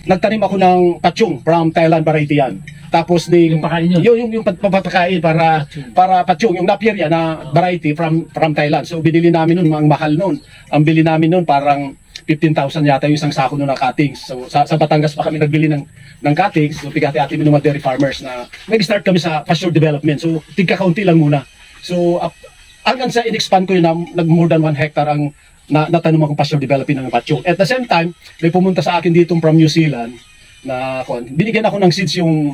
nagtanim ako ng patsyong from Thailand variety yan. Tapos Yung pakain yun? yung papakain para patsyong, yung Napier yan na variety from Thailand. So binili namin nun, ang mahal nun. Ang bili namin nun parang 15,000 yata yung isang sako nun ng cuttings. So sa Batangas pa kami nagbili ng cuttings. So bigati-ati ng mga dairy farmers na nag-start kami sa pasture development. So tigka-kaunti lang muna. So hanggang sa in-expand ko yun na nag-more than 1 hectare ang natanong akong pasture developing ng patsyong. At the same time, may pumunta sa akin dito from New Zealand na binigyan ako ng seeds yung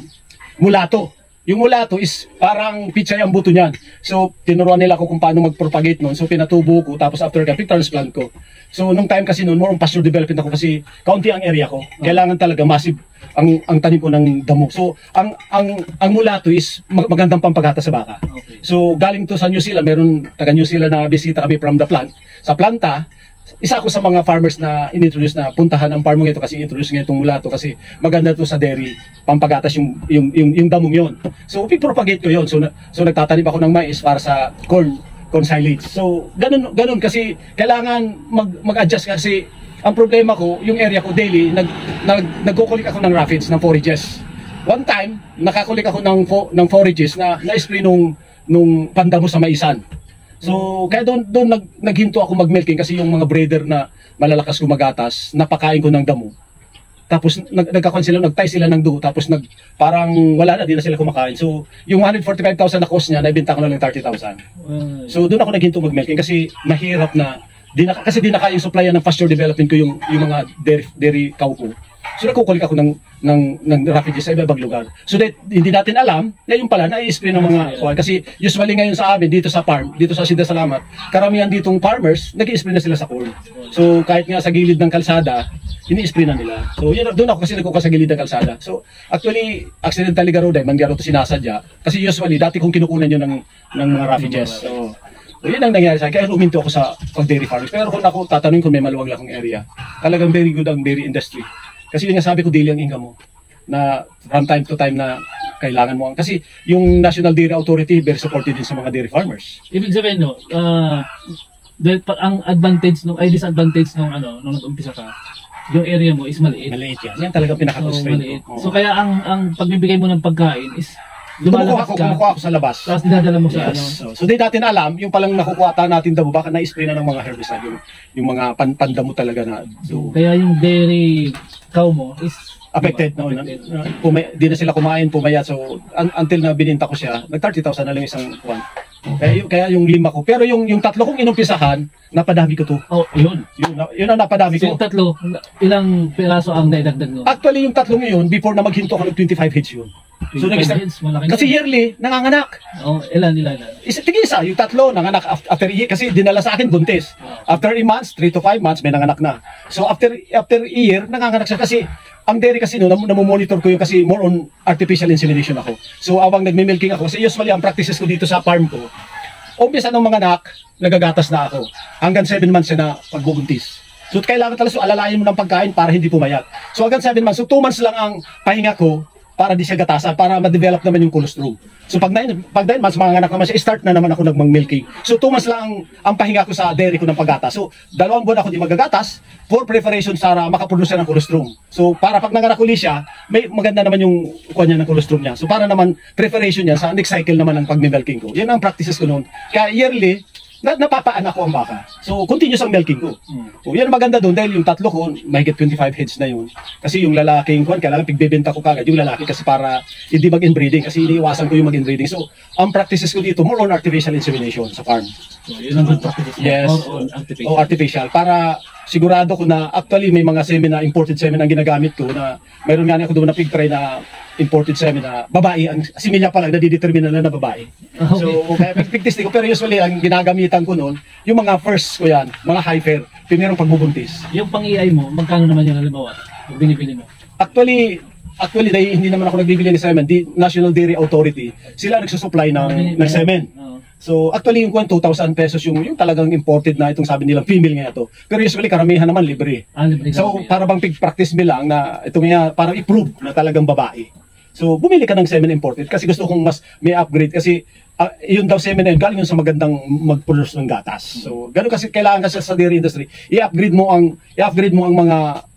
mulato. Yung mulato is parang pichay ang buto niyan. So, tinuruan nila ako kung paano mag-propagate nun. So, pinatubo ko. Tapos after that, transplant ko. So, nung time kasi noon, more on pasture development ako kasi kaunti ang area ko. Kailangan talaga massive ang tanim ko ng damo. So, ang mulato is magandang pampagata sa baka. Okay. So, galing to sa New Zealand. Meron taga New Zealand na bisita kami from the plant. Sa planta, isa ako sa mga farmers na inintroduce na puntahan ang farm mo ito kasi introduce nga itong mulato kasi maganda to sa dairy, pampagatas yung damong yon. So pipropagate ko yon. So nagtatanim ako ng mais para sa corn silage. So ganun kasi kailangan mag-adjust kasi ang problema ko, yung area ko daily nagkukulik ako ng raffids, ng forages. One time, nakakulik ako ng forages na na-spray nung pandamo sa maisan. So, kaya doon naghinto ako mag-milking kasi yung mga breeder na malalakas kumagatas, napakain ko ng damo. Tapos nagkakaroon sila, nagtay sila ng dugo, tapos parang wala na, di na sila kumakain. So, yung 145,000 na cost niya, naibenta ko na lang 30,000. So, doon ako naghinto mag-milking kasi mahirap na, kasi di na kaya yung supplyan ng pasture development ko yung mga dairy cow ko. So nakukulik ako ng refugees sa iba-ibang lugar. So that hindi natin alam na yung pala na-i-spray ng mga kasi usually ngayon sa amin dito sa farm, dito sa Sinda Salamat, karamihan ditong farmers nag-i-spray na sila sa corn. So kahit nga sa gilid ng kalsada, ini-spray na nila. So yun doon ako kasi nagkuha sa gilid ng kalsada. So actually accidentally garo dahil mangyaro to sinasadya kasi usually dati kong kinukunan yun ng mga refugees. So yun ang nangyari sa akin. Kaya huminto ako sa pag-dairy farming. Pero kung ako tatanungin kung may maluwag lang akong area, talagang very good ang dairy industry. Kasi yun nga sabi ko, daily ang income mo. Na from time to time na kailangan mo. Kasi yung National Dairy Authority, very supportive din sa mga dairy farmers. Ibig sabihin, no, ang advantage disadvantage nung nag-umpisa ka, yung area mo is maliit. Maliit yan. Yan talagang pinaka-constraint. So kaya ang pagbibigay mo ng pagkain is kumukuha ako sa labas. Tapos dinadala mo sa So di natin alam, yung palang nakukuha natin damo, baka na-spray na ng mga herbicide, yung mga pandamo talaga na. So, kaya yung dairy cow mo is affected no. Di na sila kumain, pumayat. So until na bininta ko siya, nag 30,000 na lang isang buwan. Kaya yung 5 ko. Pero yung 3 kong inumpisahan, napadami ko to. Oh, yun. Yun ang napadami ko. So yung 3, ilang piraso ang naidagdag mo? Actually yung 3 yun, before na maghinto ako ng 25 heads yun. So kasi yearly, nanganganak. Oh, ilan? Tig-isa, yung 3 nanganak after a year, kasi dinala sa akin buntis. After 3 months, 3 to 5 months, may nanganak na. So after a year, nanganganak siya kasi ang dairy kasi namomonitor ko yun kasi more on artificial insemination ako. So awang nagme-milking ako, kasi usually ang practices ko dito sa farm ko, umpisa ng mga anak, nagagatas na ako. Hanggang 7 months na pagbubuntis. So kailangan talaga alalayan mo ng pagkain para hindi pumayat. So hanggang 7 months, so 2 months lang ang pahinga ko para di siya gatasan, para ma-develop naman yung colostrum. So pag 9 months, mga anak naman siya, start na naman ako nagmang-milking. So 2 months lang ang pahinga ko sa dairy ko ng paggatas. So 2 buwan ako di magagatas for preparation para makaproduce ng colostrum. So para pag nanganak uli siya, may maganda naman yung kuha niya ng colostrum niya. So para naman preparation niya sa next cycle naman ng pag-milking ko. Yan ang practices ko noon. Kaya yearly, napapaanak ko ang baka. So, continuous ang milking ko. O, yan ang maganda doon dahil yung 3 ko, mahigit 25 heads na yun. Kasi yung lalaking kuwan, kailangan pigbebenta ko kagad yung lalaki kasi para hindi mag-inbreeding kasi iniiwasan ko yung mag-inbreeding. So, ang practices ko dito, more on artificial insemination sa farm. So, yun ang good practice. Yes. Artificial. Artificial. Para sigurado ko na actually may mga semina, imported semina ang ginagamit ko na mayroon nga ako doon na pig-try na imported semen na babae, ang similya pa lang, nadidetermine na babae. Okay. So, kaya pig-testing ko, pero usually ang ginagamitan ko noon, yung mga first ko yan, mga heifer, primerong pagbubuntis. Yung pang-EI mo, magkano naman yung halimbawa? Yung binibili mo? Actually, dahil hindi naman ako nagbibili ng semen, di National Dairy Authority, sila nagsusupply ng semen. So, actually yung 2,000 pesos yung talagang imported na itong sabi nilang female nga ito. Pero usually karamihan naman libre. Libre so, para bang pig-practice me lang na ito nga, parang i-prove na talagang babae. So, bumili ka ng semen imported kasi gusto kong mas may upgrade kasi yun daw semen na yun, galing yun sa magandang mag-produce ng gatas. So, ganun kasi kailangan kasi sa dairy industry, i-upgrade mo ang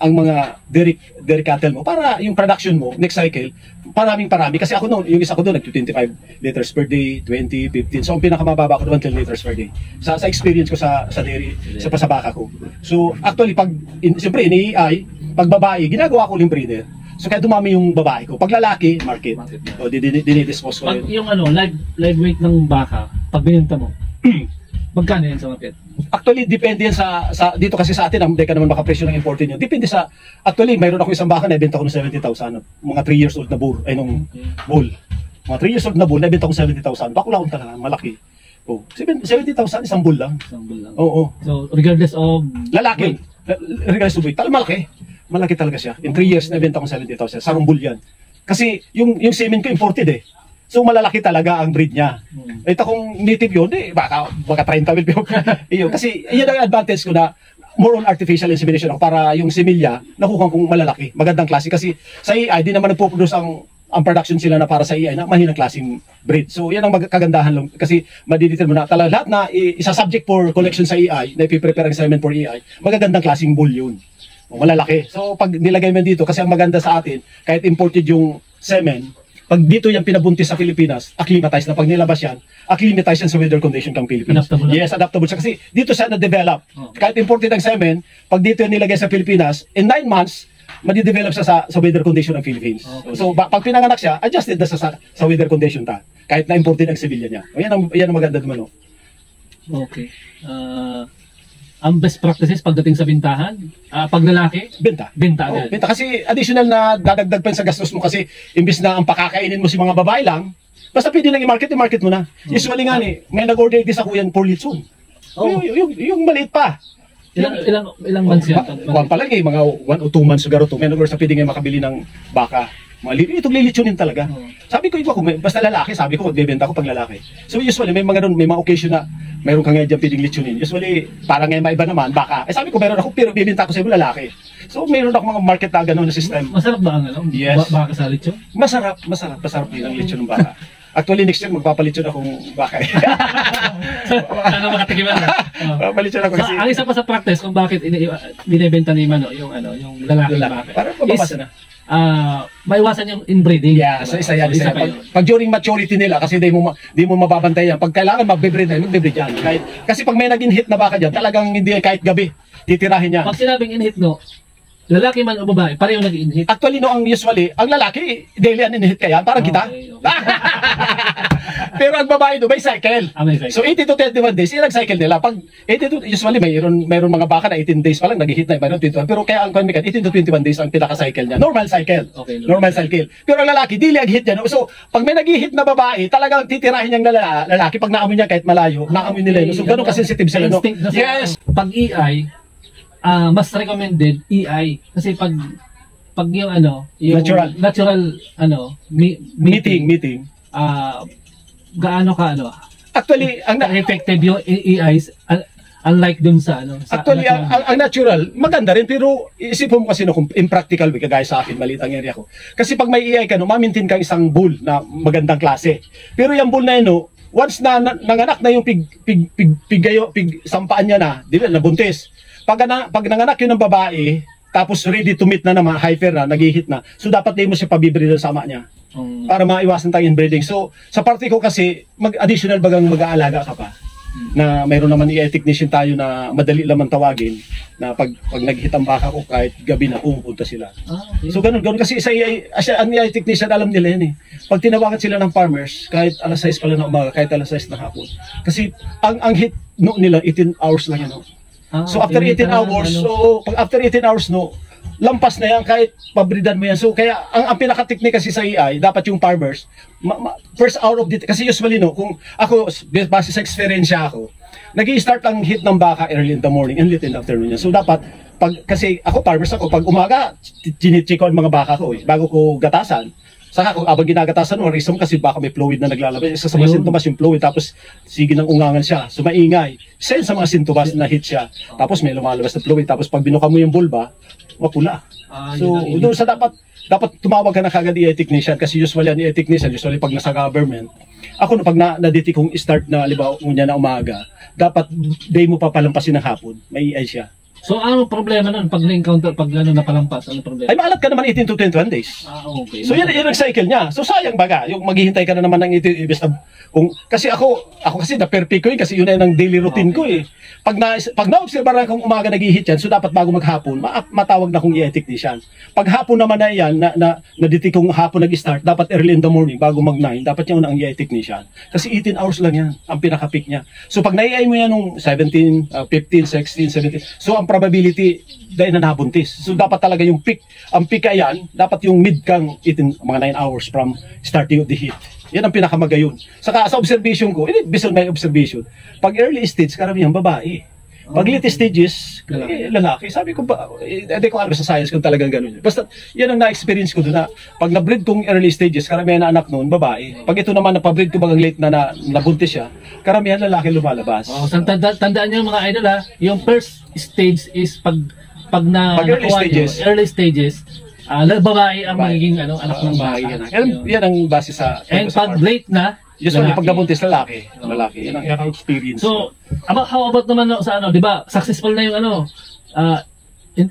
mga dairy cattle mo para yung production mo next cycle parami kasi ako noon, yung isa ko doon nag-25 liters per day, 20, 15. So, ang pinakamababa ko doon 10 liters per day. Sa experience ko sa dairy, sa pasabaka ko. So, actually siyempre ini-EI, pag babae, ginagawa ko yung breeder. So kaya dumami yung babae ko. Pag lalaki, market. O dinidispose ko Pag rin. yung live weight ng baka, pag binenta mo, magkano yan sa market? Actually, depende yan dito kasi sa atin, hindi ka naman makapresyo ng imported yun. Depende actually, mayroon ako isang baka na ibenta ko ng 70,000. Mga 3 years old na bull, bull. Mga 3 years old na bull, na ibenta ko 70,000. Bakulaon talaga, malaki. Oh, 70,000, isang bull lang. Isang bull lang. Oo. So, regardless of Lalaki. Regardless of weight. Malaki. Malaki talaga siya. In 3 years, nabenta ko 70,000. Sarong bull yan. Kasi yung semen ko imported eh. So malalaki talaga ang breed niya. Ito kung native yun, baka 30 mil yun. Kasi yun ang advantage ko na more on artificial insemination ako para yung similya, nakuha kong malalaki. Magandang klase. Kasi sa AI, di naman nagpo-produce ang production sila na para sa AI na mahinang klaseng breed. So yan ang kagandahan lang. Kasi madiditin mo na talaga lahat na isa-subject for collection sa AI, na ipiprepare ang semen for AI, magagandang klaseng bull yun. Malalaki. So pag nilagay mo dito, kasi ang maganda sa atin, kahit imported yung semen, pag dito yung pinabuntis sa Pilipinas, acclimatized na. Pag nilabas yan, acclimatized yan sa weather condition kang Pilipinas. Adaptable. Yes, adaptable siya. Kasi dito siya na-develop. Kahit imported ang semen, pag dito yung nilagay sa Pilipinas, in 9 months, madidevelop siya sa weather condition ng Philippines. Okay. So pag pinanganak siya, adjusted na sa weather condition ta. Kahit na imported ang sibilya niya. O, yan ang maganda naman. Okay. Ang best practices pagdating sa bintahan, pag lalaki, Benta. benta Oh, agad. benta kasi additional na dadagdag pa yun sa gastos mo kasi imbis na ang pakakainin mo si mga babae lang, basta pwede nang i-market mo na. Usually nga may nag-order din sa kuyan for litson. Oh. Yung maliit pa. Ilang months yan? One pa lang mga 1 o 2 months siguro to. May nag-order sa pwede nga makabili ng baka. Itong lilitsunin talaga. Sabi ko, basta lalaki, sabi ko, magbebenta ko pag lalaki. So usually, may mga occasion na mayroon ka nga dyan pwedeng litsunin. Usually, parang ngayon maiba naman, baka. Sabi ko, meron ako, pero bibenta ko sa ibang lalaki. So mayroon ako mga market na gano'n na system. Masarap ba ang Yes. Baka sa lechon? Masarap din ang lechon ng baka. Actually, next year, magpapalitsyon akong baka. Ano makatikiman na? Papalitsyon ako So, kasi. ang isa pa sa practice kung bakit binibenta ni Mano yung lalaki baka. Parang pababasa na. Maiwasan yung inbreeding. Yeah, so isa yan. Isa pa yun. Pag during maturity nila, kasi di mo mababantay yan. Pag kailangan magbe-breed yan. Kasi pag may naging hit na baka dyan, talagang hindi kahit gabi, titirahin niya. Pag sinabing in-hit no, lalaki man o babae, pareho nag-in-hit. Actually, no, usually, ang lalaki, daily an in-hit kaya, parang kita. Okay. Pero ang babae do may cycle. May cycle. So 80 to 21 days, yung nag-cycle nila. Pag 80 to, usually mayroon mga baka na 18 days pa lang nag-hit na, mayroon 21. Pero kaya ang 18 to 21 days ang pinaka-cycle niya. Normal cycle. Okay, normal cycle. Pero ang lalaki, daily ang hit niya. No? So pag may nag-hit na babae, talagang titirahin niyang lalaki pag naamoy niya kahit malayo, naamoy nila. No? So ganun ka-sensitive sila. No? Yes. Pag EI, mas recommended EI kasi pag yung yung natural meeting. Gaano ka Actually, ang effective yung EIs unlike dun sa actually ang natural maganda rin pero isipin mo kasi kung impractical kagaya sa akin maliit ang area ko. Kasi pag may EI ka ma-maintain ka isang bull na magandang klase. Pero yung bull na yun once na nanganak na yung pig sampaan niya na, di ba nabuntis. Pag nanganak yun ng babae, tapos ready to meet na naman, hyper na, nag-hit na. So dapat din mo siya pabibreed sa ama niya. Para maiwasan tayo inbreeding. So sa parte ko kasi, additional bagang mag-aalaga ka pa. Na mayroon naman EI technician tayo na madali lamang tawagin na pag nag-hit ang baka ko kahit gabi na pupunta sila. Okay. So ganun kasi ang EI technician alam nila yan eh. Pag tinawagan sila ng farmers kahit alas 6 pala ng umaga, kahit alas 6 ng hapon. Kasi ang hit nila 18 hours lang yan. So after 18 hours, after 18 hours lampas na yan kahit pabridan mo yan. So kaya ang pinaka-technique kasi sa EI, dapat yung farmers first hour of the kasi usually kung ako base sa experience ako, nag-i-start ang hit ng baka early in the morning and late in the afternoon yan. So dapat kasi ako farmers ako, pag umaga chine-check ko ang mga baka ko bago ko gatasan. Saka kung abang ginagatasan mo, reason kasi baka may fluid na naglalabas. Isa sa mga sintomas yung fluid, tapos sige ng ungangan siya. So maingay. Isa yun sa mga sintomas na hit siya. Tapos may lumalabas na fluid. Tapos pag binuka mo yung bulba, mapula. So doon sa dapat tumawag ka na kagad EI technician kasi usually ang EI technician, usually pag nasa government, Ako na pag na-detect kong start na halimbawa ngunya na umaga, dapat day mo papalampasin ng hapon, may EI siya. So, ano problema nun? Pag na-encounter, pag ano, napalampas, ano problema? Ay maalat ka naman 18 to 21 days. Okay. So yan yung cycle niya. So sayang baga, yung maghihintay ka na naman ng ibis na kung kasi ako kasi na-perfect ko yun kasi yun ay ng daily routine ko eh. Pag na-observe kung umaga nag-hit yan, so dapat bago maghapon, matawag na kong EI technician. Pag hapon naman na yan, na-detect kung hapon nag-start, dapat early in the morning, bago mag-9, dapat yung ang EI technician. Kasi 18 hours lang yan, ang pinaka-peak niya. So pag na-EI mo yan nung 17, 15, 16, 17, so ang probability dahil na nabuntis. So dapat talaga yung peak, ang peak ay yan, dapat yung mid kang 18, mga 9 hours from starting of the heat. Yan ang pinakamagayon. Saka sa observation ko, based on my observation, pag early stage, karamihan babae. Pag late stages, lalaki. Sabi ko ba, hindi ko alam sa science kung talagang gano'n. Basta, yan ang na-experience ko doon na pag na-breed kong early stages, karamihan na anak noon, babae. Pag ito naman na-breed ko bagang late na nabuntis siya, karamihan lalaki lumalabas. Tandaan nyo mga idol ha, yung first stage is pag early stages, babae ang magiging anak ng babae. Yan ang base sa... And pag late na, usually pag nabuntis lalaki. Yan ang experience. So, how about naman sa di ba, successful na yung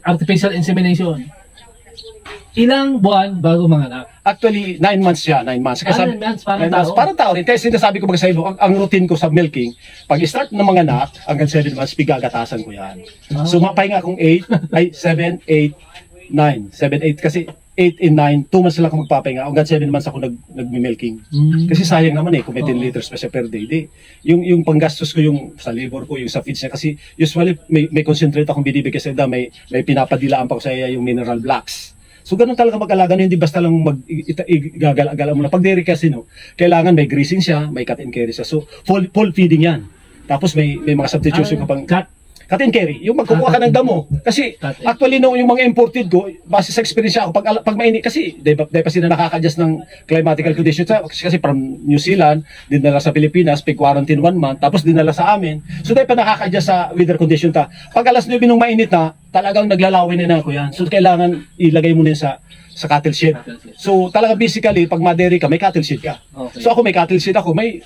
artificial insemination. Ilang buwan bago manganak? Actually, 9 months siya, 9 months. Kasi 9 months, parang tao? Parang tao rin. Kaya sinasabi ko sa iyo, ang routine ko sa milking, pag start ng mga anak, hanggang 7 months, pigagatasan ko yan. So, mapahinga akong 7, 8, 9. 7, 8. Kasi 8 and 9, 2 months lang ako magpapahinga. Hanggang 7 months ako nag-milking. Kasi sayang naman kung may 10 liters pa siya per day. Yung panggastos ko, yung sa labor ko, yung sa feeds niya. Kasi usually, may concentrate akong binibigay sa ida, may pinapadilaan pa ko sa iya yung mineral blocks. So ganun talaga mag-alaga, hindi basta lang gagal-agala mo na. Pag dairy kasi kailangan may greasing siya, may cut and carry siya. So full feeding yan. Tapos may mga substitution ko pang cut and carry. Yung magkukuha ka ng damo. Kasi actually yung mga imported ko, base sa experience ako, pag mainit kasi, dahil pa sila nakaka-adjust ng climatical conditions. Kasi from New Zealand, dinala sa Pilipinas, quarantine 1 month, tapos dinala sa amin. So dahil pa nakaka-adjust sa weather condition ta. Pag alas 9 nung mainit na, talagang naglalawin na ako yan. So kailangan ilagay mo din sa cattle shed. So talaga basically, pag madairy ka, may cattle shed ka. Okay. So ako may cattle shed ako, may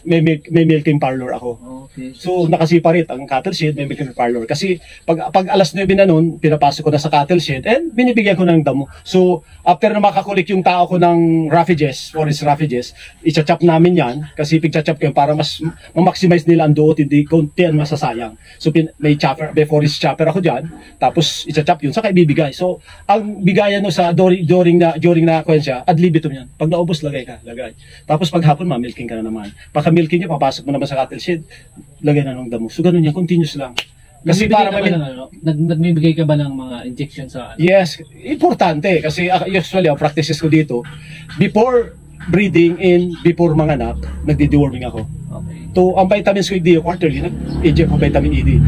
milking parlor ako. Okay. So nakasiparate ang cattle shed, may milking parlor. Kasi pag alas 9 na noon, pinapasok ko na sa cattle shed and binibigyan ko ng damo. So after na makakulik yung tao ko ng raffages, forest raffages, i-chop namin yan kasi pig-chop ko yan para mas ma-maximize nila ang duot, hindi konti ang masasayang. So may chopper, may forest chopper ako diyan, tapos i-chop yun saka ibibigay. So ang bigayan no sa during na kwensya, ad libitum yan. Pag naubos, lagay. Tapos pag hapon, milking ka na naman. Pagka milking niya, papasok mo naman sa cattle shed, lagay na ng damo. So ganun yan, continuous lang. Kasi para nagbibigay ka ba ng mga injection sa Yes, importante. Kasi usually, ang practices ko dito, before breeding and before manganak, nagdi-deworming ako. Okay. So, ang vitamins ko hindi quarterly, nag-inject ko vitamin E.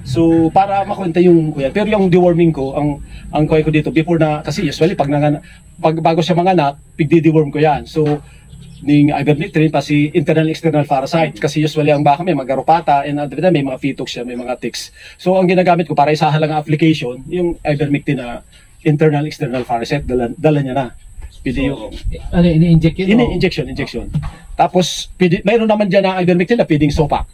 So para makwenta yung kuya. Pero yung deworming ko, ang kuya ko dito before na kasi usually pag bago siya manganak, pigdi-deworm ko yan. So ning ivermectin pa si internal external parasite kasi usually ang baka may magaropata and may mga phytox siya, may mga ticks. So ang ginagamit ko para isahan lang ang application, yung ivermectin na internal external parasite dala niya na. Pwede yung ini-inject yun? Injection. Tapos mayroon naman diyan na ivermectin na pwedeng sopak.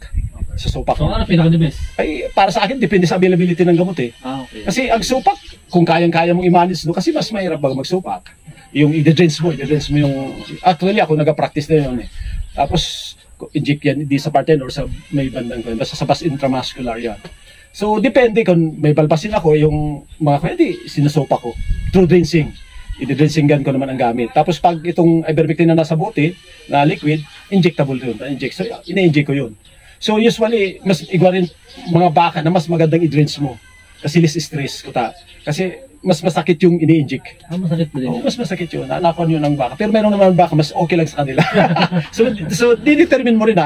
Sa sopak. So ano pinaka-the best? Ay, para sa akin, depende sa availability ng gamot eh. Okay. Kasi ang sopak, kung kayang-kaya mong i-manage kasi mas mahirap bago mag-sopak. Yung i-drench mo yung... Actually, ako nag-practice na yun eh. Tapos, inject yan, hindi sa part 10 or sa may bandang ko. Basta sa bas intramuscular yan. So, depende kung may balbasin ako, yung mga pwede, sinusopak ko. Through drenching. I-drenching gun ko naman ang gamit. Tapos, pag itong ivermectin na nasa bote, na liquid, injectable yun. So, ina-inject ko yun. So usually, mas igwa rin mga baka na mas magandang i-drench mo. Kasi less stress ko ta. Kasi mas masakit yung ini-inject. Masakit ba din? Mas masakit yun. Nakon yun ang baka. Pero meron naman baka mas okay lang sa kanila. so didetermine mo rin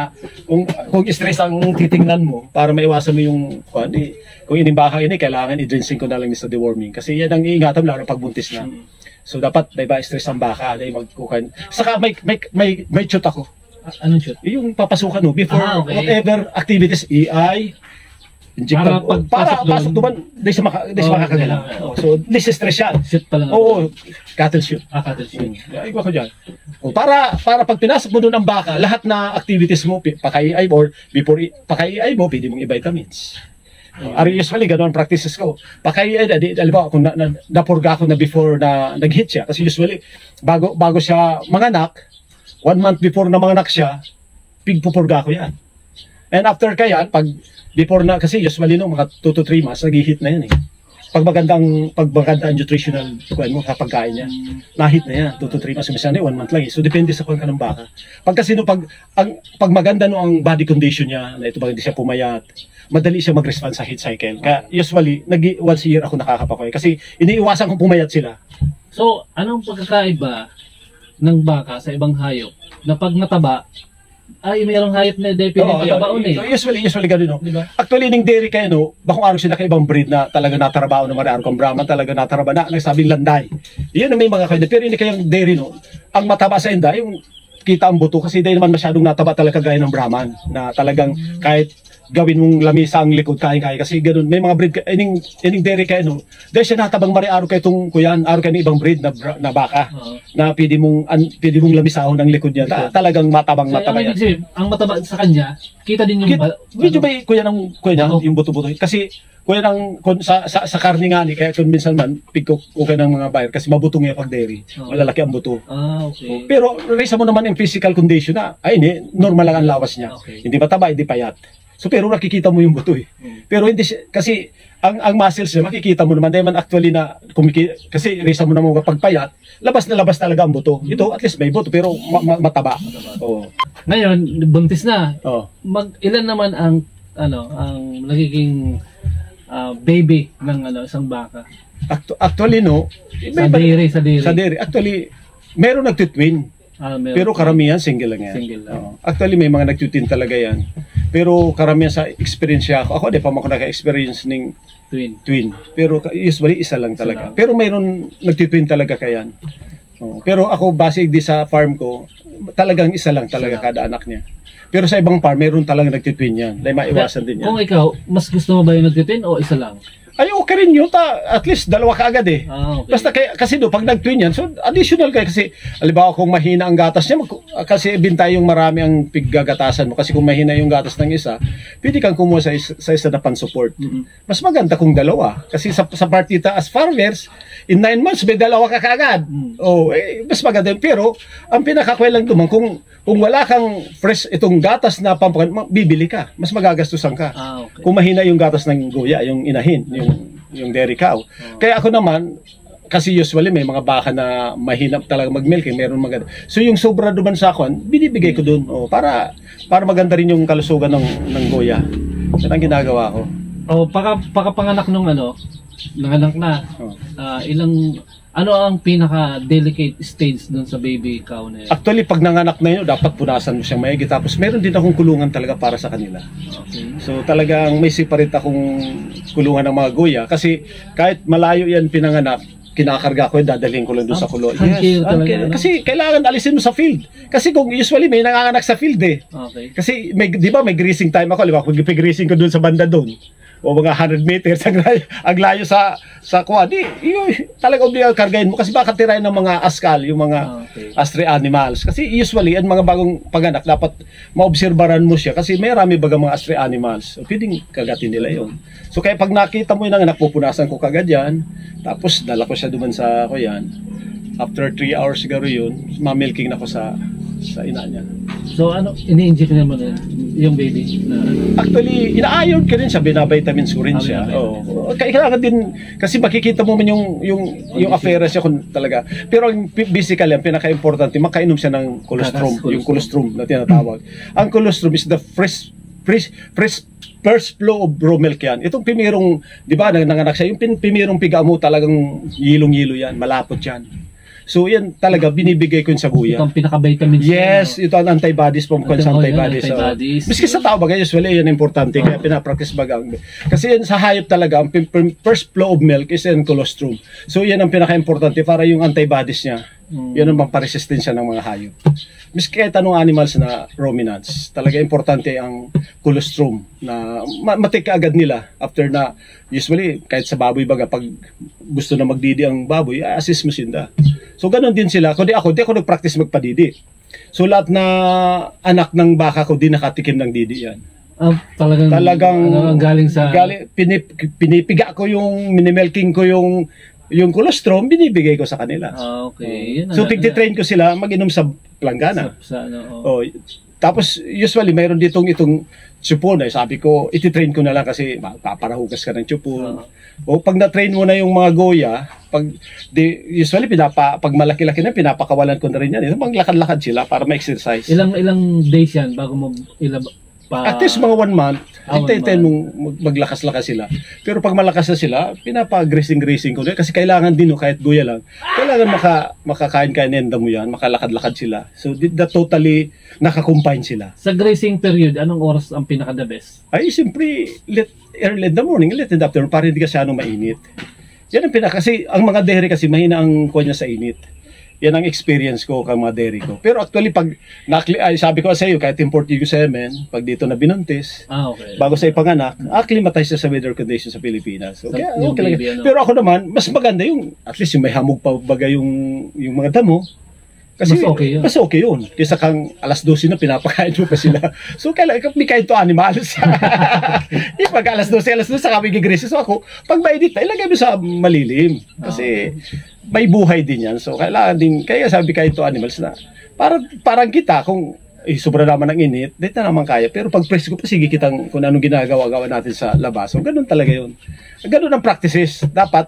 kung stress ang titingnan mo para maiwasan mo yung kung ining baka ini, kailangan i-drenching ko na lang sa deworming. Kasi yan ang iingatan lalo pagbuntis na. So dapat may stress ang baka. Magkukan. Saka may shoot ako. Anong shoot? Yung papasukan mo before whatever activities, EI, Injectable. Para pasok doon, di siya makakagalaw. So, less stress yan. Shoot pa lang. Oo, cattle shoot. Cattle shoot. Iba ko dyan. Para pag pinasok mo doon ang baka, lahat na activities mo, pakaiay mo, or before pakaiay mo, pwede mong i-vitamins. Usually, ganoon practices ko. Pakaiay, halimbawa, kung napurga ako na before na nag-hit siya, kasi usually, bago siya manganak, 1 month before na manganak siya, pigpupurga ko yan. And after kaya, before na, kasi usually no, mga 2 to 3 months, nag-hit na yan eh. Pag magandang nutritional kapagkain niya, na-hit na yan, 2 to 3 months, minsan 1 month lang eh. So, depende sa kung ka ng baka. Pag kasi no, pag maganda no ang body condition niya, na ito ba hindi siya pumayat, madali siya mag-respond sa heat cycle. Kaya usually, once a year ako nakakapakoy. Kasi iniiwasan kong pumayat sila. So, anong pagkakaiba ng baka sa ibang hayop na pag nataba, ay mayroong hayop na definitely tabaon eh. Usually gano'n, no? Diba? Actually, ning dairy kayo, no, bakong araw sila kaibang breed na talaga natarabao na mariaro kang Brahman, talaga nataraba na, nagsabing landay. Iyon na may mga kayo. Pero hindi kayong dairy, no, ang mataba sa inda, yung kita ang buto, kasi dahil naman masyadong nataba talaga gaya ng Brahman, na talagang kahit gawin mong lamisa ang likod, kaya kasi gano'n. May mga breed, ining dairy kayo, no, dahil siya natabang mariaro kayo itong kuyan, araw kayo ng ibang breed na baka, na pwede mong lamisahon ang likod niya. Talagang mataba yan. Ang mataba sa kanya, kita din yung medyo may kuya yung buto-buto. Kasi kuya ng sa karne nga ni, kaya kung minsan man pigko okay ng mga buyer kasi mabutong yung pag dairy. Malalaki ang buto. Okay. Pero resa mo naman yung physical condition na ay hindi, normal lang ang lawas niya. Okay. Hindi mataba, hindi payat. So pero nakikita mo yung buto eh. Pero hindi kasi ang muscles niya makikita mo naman dahil man actually na kasi resa mo naman kapag payat, labas na labas talaga ang buto. Ito at least may buto pero mataba. Oo. Ngayon, buntis na. Oh. Ilan naman ang nagiging baby ng isang baka? Actually no, Sa dairy. Actually meron nagtitwin. Pero karamihan single lang yan. Single lang. Actually may mga nagtitwin talaga yan. Pero karamihan sa experience ako di pa ako naka-experience ng twin. Pero usually isa lang talaga. Pero mayroon nagtitwin talaga kayan. Pero ako base di sa farm ko, talagang isa lang talaga kada anak niya. Pero sa ibang farm, mayroon talaga nagtitwin yan. Dahil maiwasan din yan. Kung ikaw, mas gusto mo ba yung nagtitwin o isa lang? Ay, okay rin yun. At least dalawa ka agad eh. Okay. Basta kasi pag nag-twin yan, so additional kayo. Kasi, alibawa kung mahina ang gatas niya, kasi bintay yung marami ang piggagatasan mo. Kasi kung mahina yung gatas ng isa, pwede kang kumuha sa isa na pan-support. Mas maganda kung dalawa. Kasi sa partita as farmers, in 9 months, may dalawa ka kaagad. Mas maganda. Pero, ang pinakakwelang naman, kung wala kang fresh itong gatas na pampakan, bibili ka. Mas magagastusan ka. Okay. Kung mahina yung gatas ng goya, yung inahin, yung dairy cow. Kaya ako naman, kasi usually may mga baka na mahina talaga mag-milking, meron maganda. So yung sobra duman sa akin, binibigay ko dun para maganda rin yung kalusugan ng goya. Yan ang ginagawa ko. Pagkapanganak nung nanganak na, ano ang pinaka-delicate stage doon sa baby cow na yun? Actually, pag nanganak na yun, dapat punasan mo siyang maigi. Tapos meron din akong kulungan talaga para sa kanila. Okay. So talagang may separate akong kulungan ng mga goya. Kasi kahit malayo yan pinanganak, kinakarga ko yun, dadalhin ko lang doon sa kulungan. Yes. Kasi kailangan alisin mo sa field. Kasi kung usually may nanganganak sa field eh. Okay. Kasi di ba may grazing time ako, di ba? Kung ipig-grazing ko doon sa banda doon, o mga 100 meters ang layo sa kuha, talaga obligal kargahin mo kasi baka tirahin ng mga askal, yung mga stray animals. Kasi usually, ang mga bagong paganak, dapat maobserbaran mo siya kasi may rami baga mga stray animals. So, pwedeng kagatin nila yun. So, kaya pag nakita mo yung nanganak, pupunasan ko kagad yan. Tapos, dala ko siya duman sa kuyan. After 3 hours siguro yun, mamilking na ko sa ina niya. So ini-inject niya mo na yung baby na Actually, ina-iron ka rin siya, binavitamins ko rin siya. Kailangan din, kasi makikita mo man yung affair siya kung talaga. Pero basically, ang pinaka-importante, makainom siya ng colostrum, yung colostrum na tinatawag. Ang colostrum is the first flow of raw milk yan. Itong pimirong, di ba, nanganak siya, yung pimirong piga mo talagang yilong-yilo yan, malapot yan. So yan talaga binibigay ko sa buya. Ito ang pinaka-vitamins. Yes, ito ang antibodies from antibodies. Miski sa tao bagay, usually yan importante kaya pinapractice bagang. Kasi yan sa hayop talaga, ang first flow of milk is in colostrum. So yan ang pinaka-importante para yung antibodies niya Yan ang pamparesistensya ng mga hayop. Miski kahit anong animals na ruminants, talaga importante ang colostrum na matik agad nila after na, usually kahit sa baboy baga, pag gusto na magdidi ang baboy, assist mo sinda. So ganun din sila. Kundi ako, di ako nag-practice magpadidi. So lahat na anak ng baka ko, di nakatikim ng didi yan. Talagang galing sa... Pinipiga ko yung, minimelking ko yung colostrum, binibigay ko sa kanila. Okay. So tigtitrain ko sila mag-inom sa planggana. Tapos usually mayroon itong chupon. Sabi ko, ititrain ko na lang kasi paparahugas ka ng chupon. O pag na-train mo na yung mga goya, usually pag malaki-laki na, pinapakawalan ko na rin yan. Maglakad-lakad sila para ma-exercise. Ilang days yan bago mo At least mga 1 month, hintayin mong maglakas-lakas sila. Pero pag malakas na sila, pinapa-grazing-grazing ko na. Kasi kailangan din, kahit guya lang, kailangan makakain-kainenda mo yan, makalakad-lakad sila. So, totally nakakumpine sila. Sa grazing period, anong oras ang pinaka-the best? Ay, simply, early in the morning, late in the afternoon, para hindi kasi mainit. Yan ang kasi ang mga dairy kasi mahina ang kuha niya sa init. Yan ang experience ko kang mga dairy ko. Pero actually, pag sabi ko sa iyo, kahit imported ko semen, pag dito na binuntis, bago sa ipanganak, acclimatize na sa weather conditions sa Pilipinas. Okay, Pero ako naman, mas maganda yung, at least yung may hamog pa baga yung mga damo. Kasi mas okay yun. Kaysa kang alas 12 na pinapakain mo pa sila. So, kailangan may kain to animals. Pag alas 12 sa kami gigresis. So ako, pag mainit na, ilagay mo sa malilim. Kasi may buhay din yan. So, kailangan din, kaya sabi kain to animals na, parang kita, kung sobra naman ng init, dito na naman kaya. Pero pag presko pa, sige kitang kung anong ginagawa natin sa labas. So, ganun talaga yun. Ganun ang practices. Dapat,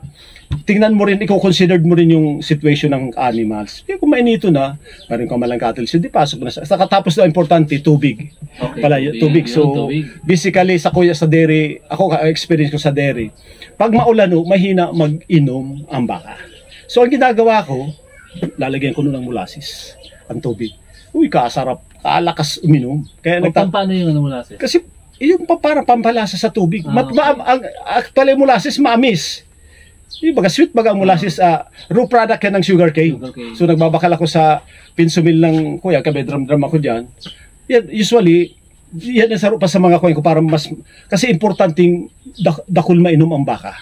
tingnan mo rin, i-consider mo rin yung situation ng animals. Kaya kung mainito na, parang kamalang cattle, di pasok na. Tapos na importante, tubig. Tubig. So, basically, sa dairy, ako experience ko sa dairy, pag maulan, mahina mag-inom ang baka. So, ang ginagawa ko, lalagyan ko nun ng molasses, ang tubig. Uy, kasarap, kalakas uminom. Kaya paano yung molasses? Kasi, yung parang pampalasa sa tubig. Actually, molasses maamis. Yung sweet baga ang molasses, raw product yan ng sugarcane. So nagbabakal ako sa pinsumil ng kuya, drum ako dyan. Yan, usually, yan ang saro pa sa mga kuya ko para mas, kasi importanteng dakul mainom ang baka.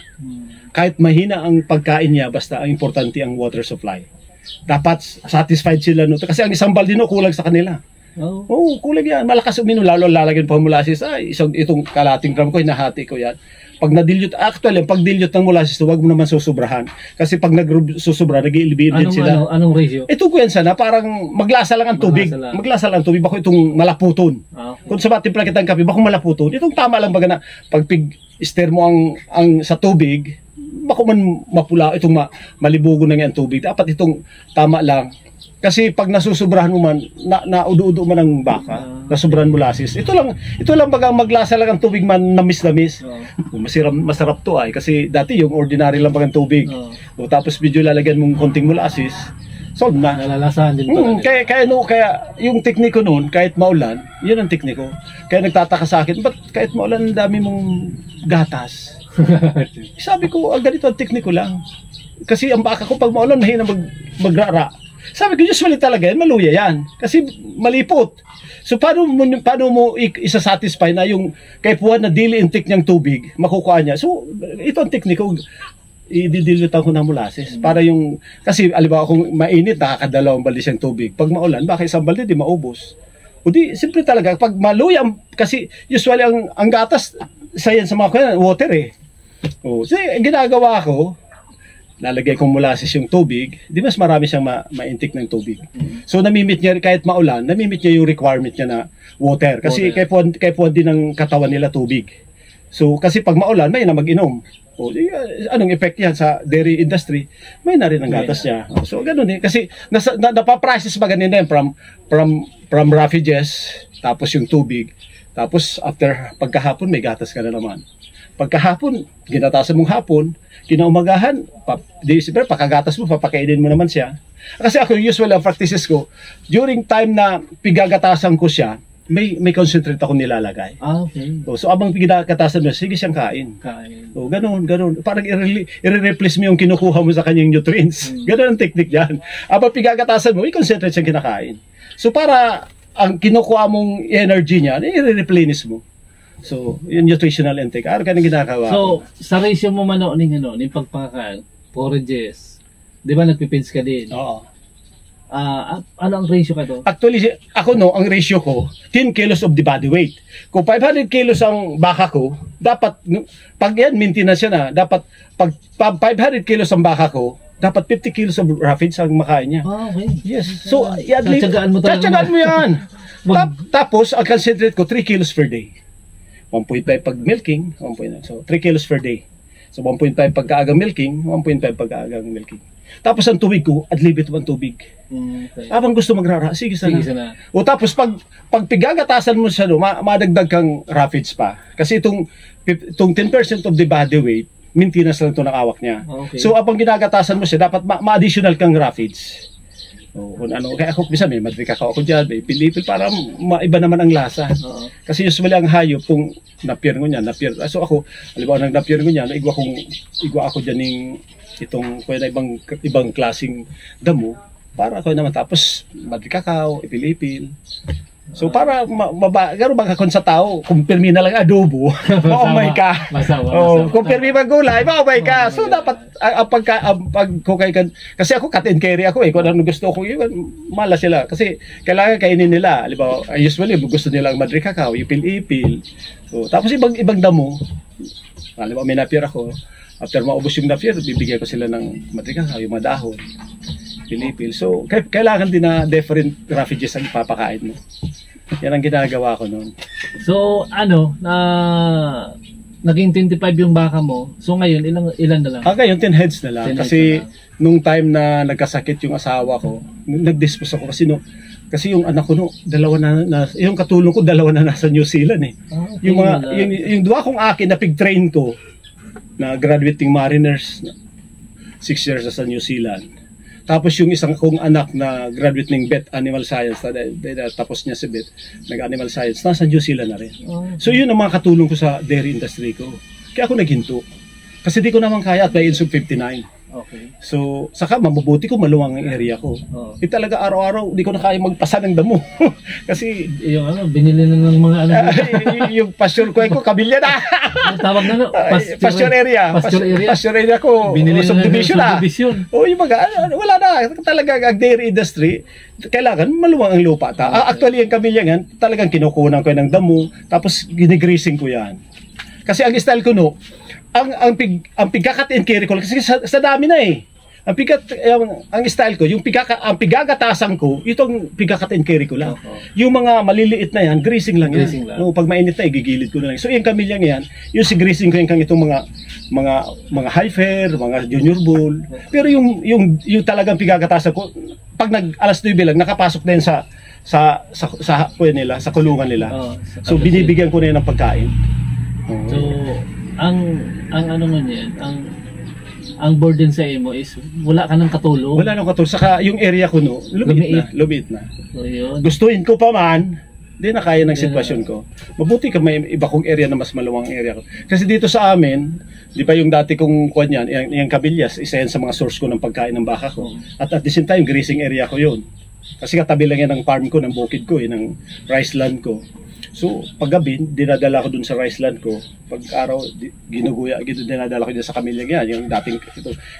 Kahit mahina ang pagkain niya, basta ang importante ang water supply. Dapat satisfied sila nito. Kasi ang isang balde kulang sa kanila. Kulang yan. Malakas uminom, lalo lalagyan pa molasses. Itong kalating drum ko, hinahati ko yan. Pag na-dilute, actually, pag dilute ng molasses, huwag mo naman susubrahan. Kasi pag nag-susubra, nag-i-elevate sila. Anong ratio? Ito ko yan sana, parang maglasa lang ang tubig. Maglasa lang ang tubig, bako itong malaputon. Kung sa matimpla kitang kape, bako malaputon. Itong tama lang baga na, pag stir mo ang sa tubig, bako man mapula, itong malibugo na nga ang tubig. Dapat itong tama lang. Kasi pag nasusubrahan mo man, naudo-udo man ang baka, nasubrahan mo molasses. Ito lang baga maglasa lang ang tubig man namis-namis. Masarap to kasi dati yung ordinary lang bagang tubig. Tapos medyo lalagyan mong konting molasses, solve na. Nalalasahan din pala. Kaya yung tekniko noon, kahit maulan, yun ang tekniko. Kaya nagtataka sa akin, ba't kahit maulan ang dami mong gatas? Sabi ko, ganito ang tekniko lang. Kasi ang baka ko pag maulan, mahina magrara. Sabi ko, usually talaga yan, maluya yan. Kasi malipot. So, paano mo isa-satisfy na yung kaipuan na dili intik niyang tubig, makukuha niya. So, ito ang tekniko. I-dilute ko ng molasses. Para yung, kasi, alibawa kung mainit, nakakadalawang balde siyang tubig. Pag maulan, baka isang balde, di maubos. O di, simple talaga. Pag maluya, kasi usually ang gatas, sa mga water so, ginagawa ko, lalagay kong molasses yung tubig, di mas marami siyang ma-intake ng tubig. So namimit niya, kahit maulan, namimit niya yung requirement niya na water. Kasi kaipuan din ng katawan nila tubig. So kasi pag maulan, may na mag-inom. Anong effect yan sa dairy industry? May na rin ang gatas niya. So ganun kasi napaprocess ba ganun din from roughages, tapos yung tubig, tapos after pagkahapon may gatas ka na naman. Pagkahapon, ginatasan mong hapon, kinaumagahan, siyempre, pakagatas mo, papakainin mo naman siya. Kasi ako, usually, ang practices ko, during time na pigagatasan ko siya, may concentrate ako nilalagay. Okay. So abang pinagkatasan mo, sige siyang kain. Kain. Ganun. Parang i-replace mo yung kinukuha mo sa kanyang nutrients. Ganun ang technique yan. Abang pinagkatasan mo, i-concentrate siyang kinakain. So para ang kinukuha mong energy niya, i-replenish mo. So, yung nutritional intake, ano ka nang ginagawa? So, sa ratio mo man ning pagpakain, forages, di ba nagpipins ka din? Oo. Ano ang ratio ka doon? Actually, ako ang ratio ko, 10 kilos of the body weight. Kung 500 kilos ang baka ko, dapat, pag yan, maintenance yan dapat, pag 500 kilos ang baka ko, dapat 50 kilos of raw feeds ang makain niya. Okay. Yes. So, Tsatsagaan mo talaga. Tsatsagaan mo yan. Tapos, ang concentrate ko, 3 kilos per day. 1.5 pag milking, 1.9. So, 3 kilos per day. So, 1.5 pagkaagang milking, 1.5 pagkaagang milking. Tapos ang tubig ko, ad libit ang tubig. Okay. Habang gusto magrara, sige sana. Sige sana. O tapos pag pigagatasan mo siya, madagdag kang raw feeds pa. Kasi itong 10% of the body weight, maintenance lang ito ng awak niya. Okay. So habang ginagatasan mo siya, dapat ma-additional kang raw feeds. Kung ano, kaya ako bisa may madrikakaw ako dyan, may pilipil para maiba naman ang lasa. Kasi usually ang hayop, kung napier ko niya, so ako, halimbawa nang napier ko niya, igwa ako dyan ng itong kuya na ibang klaseng damo, para ako naman tapos madrikakaw, ipilipil. So para gano'n bang kakon sa tao, kung pirmi na lang adobo, maumay ka. Kung pirmi bang gulay, maumay ka. So dapat pagkukay ka, kasi ako cut and carry ako kung ano gusto ko, yun, mala sila. Kasi kailangan kainin nila. Usually gusto nilang madrikakaw, ipil-ipil. So, tapos ibang damo, halimbawa may napier ako, after maubos yung napier, bibigyan ko sila ng madrikakaw, yung madahon. Pilipil. So, kailangan din na different refugees ang ipapakain mo. Yan ang ginagawa ko noon. So, naging 25 yung baka mo. So, ngayon, ilan na lang? Ngayon, 10 heads na lang. 10 Kasi, heads na lang. nung time na nagkasakit yung asawa ko, nag-dispose ako kasi yung anak ko yung katulong ko, dalawa na nasa New Zealand eh. Okay, yung dua kong akin na pig-train ko, na graduating mariners, 6 years sa New Zealand. Tapos yung isang kong anak na graduate ng vet animal science, tapos niya si vet, nag-animal science, nasa New Zealand na rin. So yun ang mga katulong ko sa dairy industry ko. Kaya ako naghinto. Kasi di ko naman kaya at may insub 59. Okay. So, saka mabubuti ko maluwang ang area ko. Talaga araw-araw, di ko na kaya magpasa ng damo. Kasi yung binili na ng mga yung pasture ko kabilya na. Tawag na pasture area. Pasture area ko. Binili na subdivision na. Yung mga, wala na. Talaga ang dairy industry, kailangan maluwang ang lupa. Actually, ang kabilya nga, talagang kinukunan ko ng damo, tapos ginigreasing ko yan. Kasi ang style ko ang pigkakat and carry ko kasi sa dami na eh. Ang style ko, ang pigagatasan ko, itong pigkakat and carry ko lang. Yung mga maliliit na yan, greasing lang yan. Pag mainit na, igigilid ko na lang. So yung kamilyang yan, yung si greasing ko yung itong mga heifer, mga junior bull. Pero yung talagang pigagatasan ko, pag alas 9 lang, nakapasok na yan sa nila, sa kulungan nila. So binibigyan ko na yan ng pagkain. So ang ano man yan, ang burden sa imo is wala ka ng katulong. Wala nang katulong. Saka yung area ko lumit na. So yun. Gustuin ko pa man, hindi na kaya ng sitwasyon ko. Mabuti ka may iba kong area na mas maluwang area ko. Kasi dito sa amin, di ba yung dati kong kuwan yan, yung kabilyas, isa yan sa mga source ko ng pagkain ng baka ko. At the same time, grazing area ko yun. Kasi katabi lang yan ng farm ko, ng bukid ko, ng rice land ko. So, paggabi, dinadala ko dun sa rice land ko. Pag araw, dinadala ko dyan sa kamilya yan. Yung dating,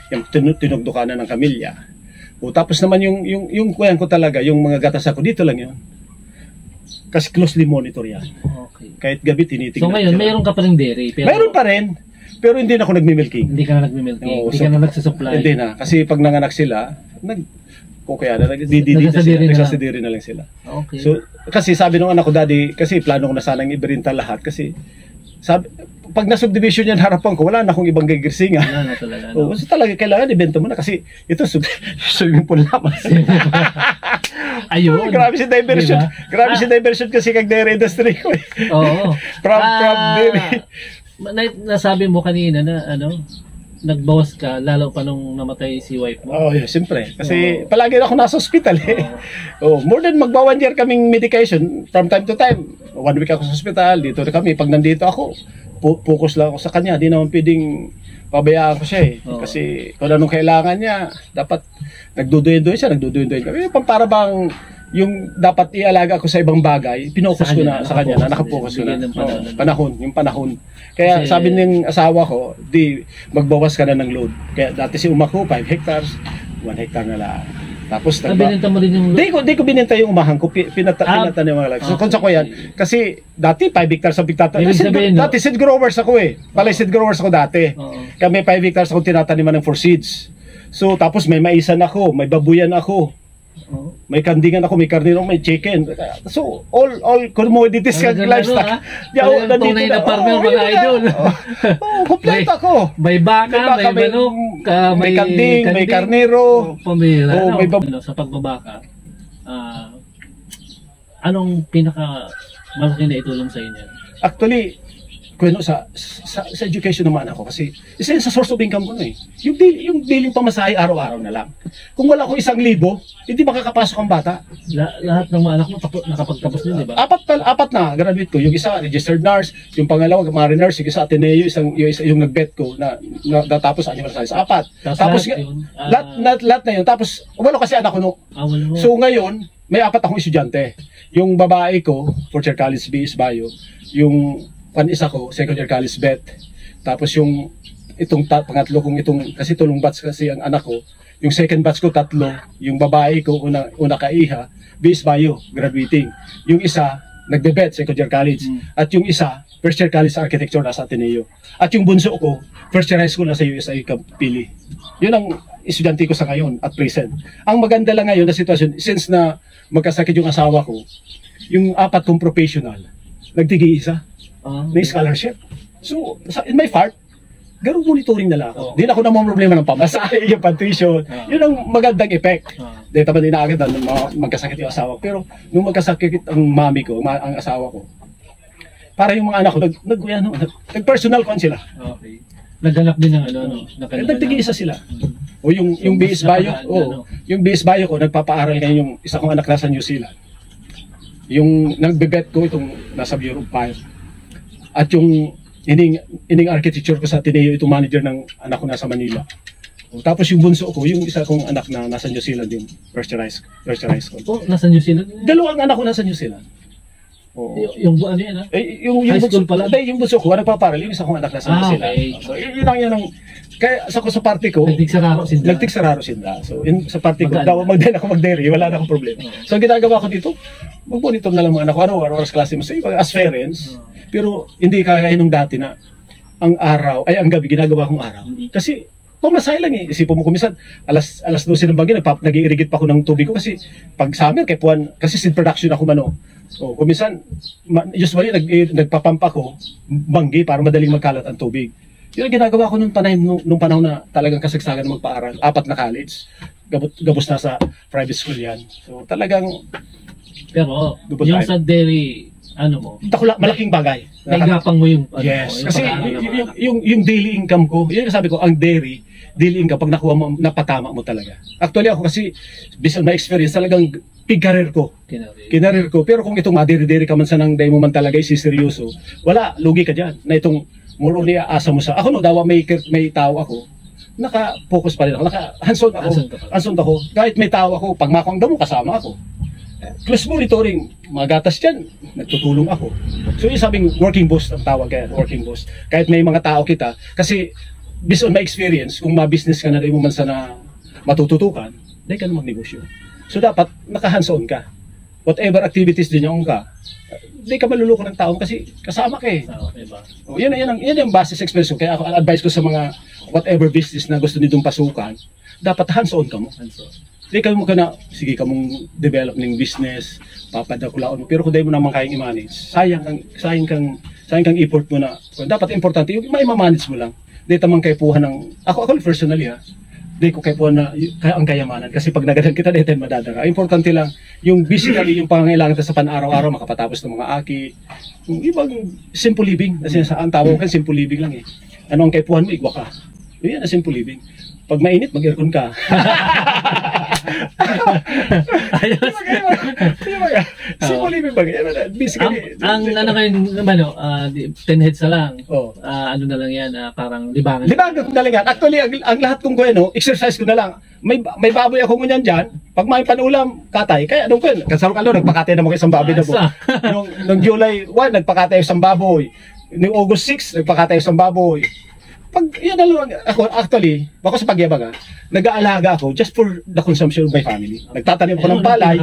yung tinugdukanan ng kamilya. Tapos naman yung kuyan ko talaga, yung mga gatas ko, dito lang yun. Kasi closely monitor yan. Okay. Kahit gabi, tinitingnan. So ngayon, mayroon ka pa rin dairy? Mayroon pa rin. Pero hindi na ako nagmi-milking. Hindi ka na nagmi-milking? Hindi ka na nagsusupply? Hindi na. Kasi pag nanganak sila, nagsasadiri na lang sila. Okay. So, kasi sabi nung anak ko, daddy, kasi plano ko na sanang iberinta lahat kasi pag na-subdivision yan harapan ko, wala na akong ibang gagirsingan. Wala na talaga. So talaga kailangan ibenta mo na kasi ito swimming pool naman. Ayun. Grabe si diversion. Diba? Grabe si diversion kasi kag dairy industry ko eh. Oo. From dairy. Nasabi mo kanina na nagbawas ka, lalo pa nung namatay si wife mo. Oh, yeah, siyempre. Kasi palagi na ako nasa hospital eh. More than magba 1 year kaming medication from time to time. 1 week ako sa hospital, dito na kami. Pag nandito ako, focus lang ako sa kanya. Di naman pwedeng pabayaan ko siya eh. Kasi kung anong kailangan niya, dapat nagduduyan-duyan siya, nagduduyan-duyan kami. Para bang yung dapat ialaga ko sa ibang bagay, pinokus ko na sa kanya, nakapokus ko na. Yung panahon. Kaya sabi ng asawa ko, di magbawas ka na ng load. Kaya dati si umako, 5 hectares, 1 hectare na lang. Tapos binenta mo rin yung load? Di ko binenta yung umahang ko, pinata ni mga lag. So kung sa ko yan, kasi dati 5 hectares ang pigtatanim. Dati seed growers ako eh. Palay seed growers ako dati. Kami 5 hectares ako tinataniman ng 4 seeds. So tapos may maisan ako, may babuyan ako. May kandingan ako, may karnero, may chicken. So, all commodities kag livestock. Yaw, tunay na farmer mga idol. Complete ako. May baka, may manok, may kanding, may karnero. Pamira. Sa pagbabaka, anong pinaka malaki na itulong sa inyo? Actually, sa education naman ako kasi isa yun sa source of income ko na eh. Yung daily pamasahe araw-araw na lang. Kung wala akong 1,000, hindi makakapasok ang bata. Lahat ng mga anak mo nakapagtapos din, di ba? Apat na graduate ko. Yung isa registered nurse, yung pangalawa marine nurse, yung isa Ateneo, yung nag-vet ko na natapos animal science. 4. Tapos lahat na yun. Tapos wala kasi anak ko no. So ngayon, may 4 akong estudyante. Yung babae ko, fourth year college BS Bio, yung isa ko, second year college vet. Tapos yung pangatlo kong kasi tulong batch kasi ang anak ko. Yung second batch ko 3, yung babae ko una kaiha, BS Bio, graduating. Yung isa nagbe-vet, second year college. At yung isa, first year college sa architecture nasa Ateneo. At yung bunso ko, first year high school nasa USI Pili. Yun ang estudyante ko sa ngayon at present. Ang maganda lang ngayon na sitwasyon, since na magkasakit yung asawa ko, yung 4 kong professional, nagtigi-isa. May scholarship. So, in my part, ganun monitoring na lang ako. Hindi na ako namang problema ng pamasahe, yung tuition. Yun ang magandang effect. Dahil naman inaagad na magkasakit yung asawa ko. Pero nung magkasakit ang mami ko, ang asawa ko, para yung mga anak ko, nag-personal con sila. Okay. Naghanap din ng nagtigi-isa sila. O yung BS Bio, yung BS Bio ko, nagpapaaral ngayon yung isa kong anak nasa New Zealand. Yung nagbe-vet ko itong nasa Bureau of Fire. At yung ining architecture ko sa Ateneo, itong manager ng anak ko nasa Manila. Tapos yung bunso ko, yung isa kong anak na nasa New Zealand, yung first year high school. Nasa New Zealand? 2 anak ko nasa New Zealand. Yung ano yan ha? Yung high school pala? Yung bunso ko, nagpaparal, yung isa kong anak nasa New Zealand. Okay. So yun ang kaya sa party ko, nagtiksararo sinda. So sa party ko, daw mag-dairy, wala na akong problema. So ang ginagawa ko dito, mag-monitor na lang mga anak ko, oras klase mo sa as parents. Pero hindi kagaya nung dati na ang gabi ginagawa kong araw. Kasi pamasahe lang eh. Isipin mo kumisan, alas 12 ng bagi, nag-i-irrigate pa ako ng tubig ko kasi pag summer, kasi seed production ako mano. So kumisan, usually nagpapampa ko banggi para madaling magkalat ang tubig. Yun ang ginagawa ko nung panahon na talagang kasagsagan na magpaaral. 4 na college. Gabos na sa private school yan. So talagang... Pero yung sa dairy, malaking bagay. Naigapang mo yung yes. Kasi yung daily income ko, yun sabi ko, ang daily income, pag nakuha mo, napatama mo talaga. Actually ako kasi, based on my experience, talagang big career ko. Kinareer ko. Pero kung itong madiri-diri ka man sa nang day mo man talaga, seryoso, wala, lugi ka dyan. Na itong, more only asa mo sa, ako dawa may tao ako, naka-focus pa rin ako, hands-on ako. Kahit may tao ako, pag makuha ang damo, kasama ako. Close monitoring, magatas dyan, nagtutulong ako. So yung sabing working boss ang tawag kaya, working boss. Kahit may mga tao kita, kasi based on my experience, kung ma-business ka na rin mo man sana matututukan, dahil ka na magnegosyo. So dapat naka-hands-on ka. Whatever activities din yung ka, hindi ka maluloko ng tao kasi kasama ka eh. Yan yung basis experience ko. Kaya ako advice ko sa mga whatever business na gusto nitong pasukan, dapat hands-on ka mo. Hindi ka mo sige ka mong develop ng business, papadakulaon mo. Pero kung di mo naman kayang i-manage, sayang kang effort mo na. Dapat importante, yung ma-manage mo lang. Hindi tamang kaipuhan ng, ako personally hindi ko kaipuhan na ang kayamanan. Kasi pag nagadan kita, dito madadara. Importante lang, yung basically, yung pangangailangan sa pan-araw-araw, makapatapos ng mga aki, yung ibang simple living. Kasi ang tawag kan simple living lang eh. Ano ang kaipuhan mo, igwa ka. Yan ang simple living. Pag mainit, mag-aircon ka. Ayos. Simple living ba? Basically, Ang ano ngayon naman, 10 heads na lang. Oh. Ano na lang yan, parang libangan. Libangan ko na lang yan. Actually, ang lahat kong kuweno, exercise ko na lang. May baboy ako ngunyan dyan. Pag may panulam, katay. Kaya anong kuweno? Kasarong nagpakatay naman isang baboy na po. Nung July 1, nagpakatay isang baboy. Noong August 6, nagpakatay isang baboy. Pag yan na lang, ako actually, bako sa pagyabang nag-aalaga ako just for the consumption of my family. Nagtatanim ako ng palay.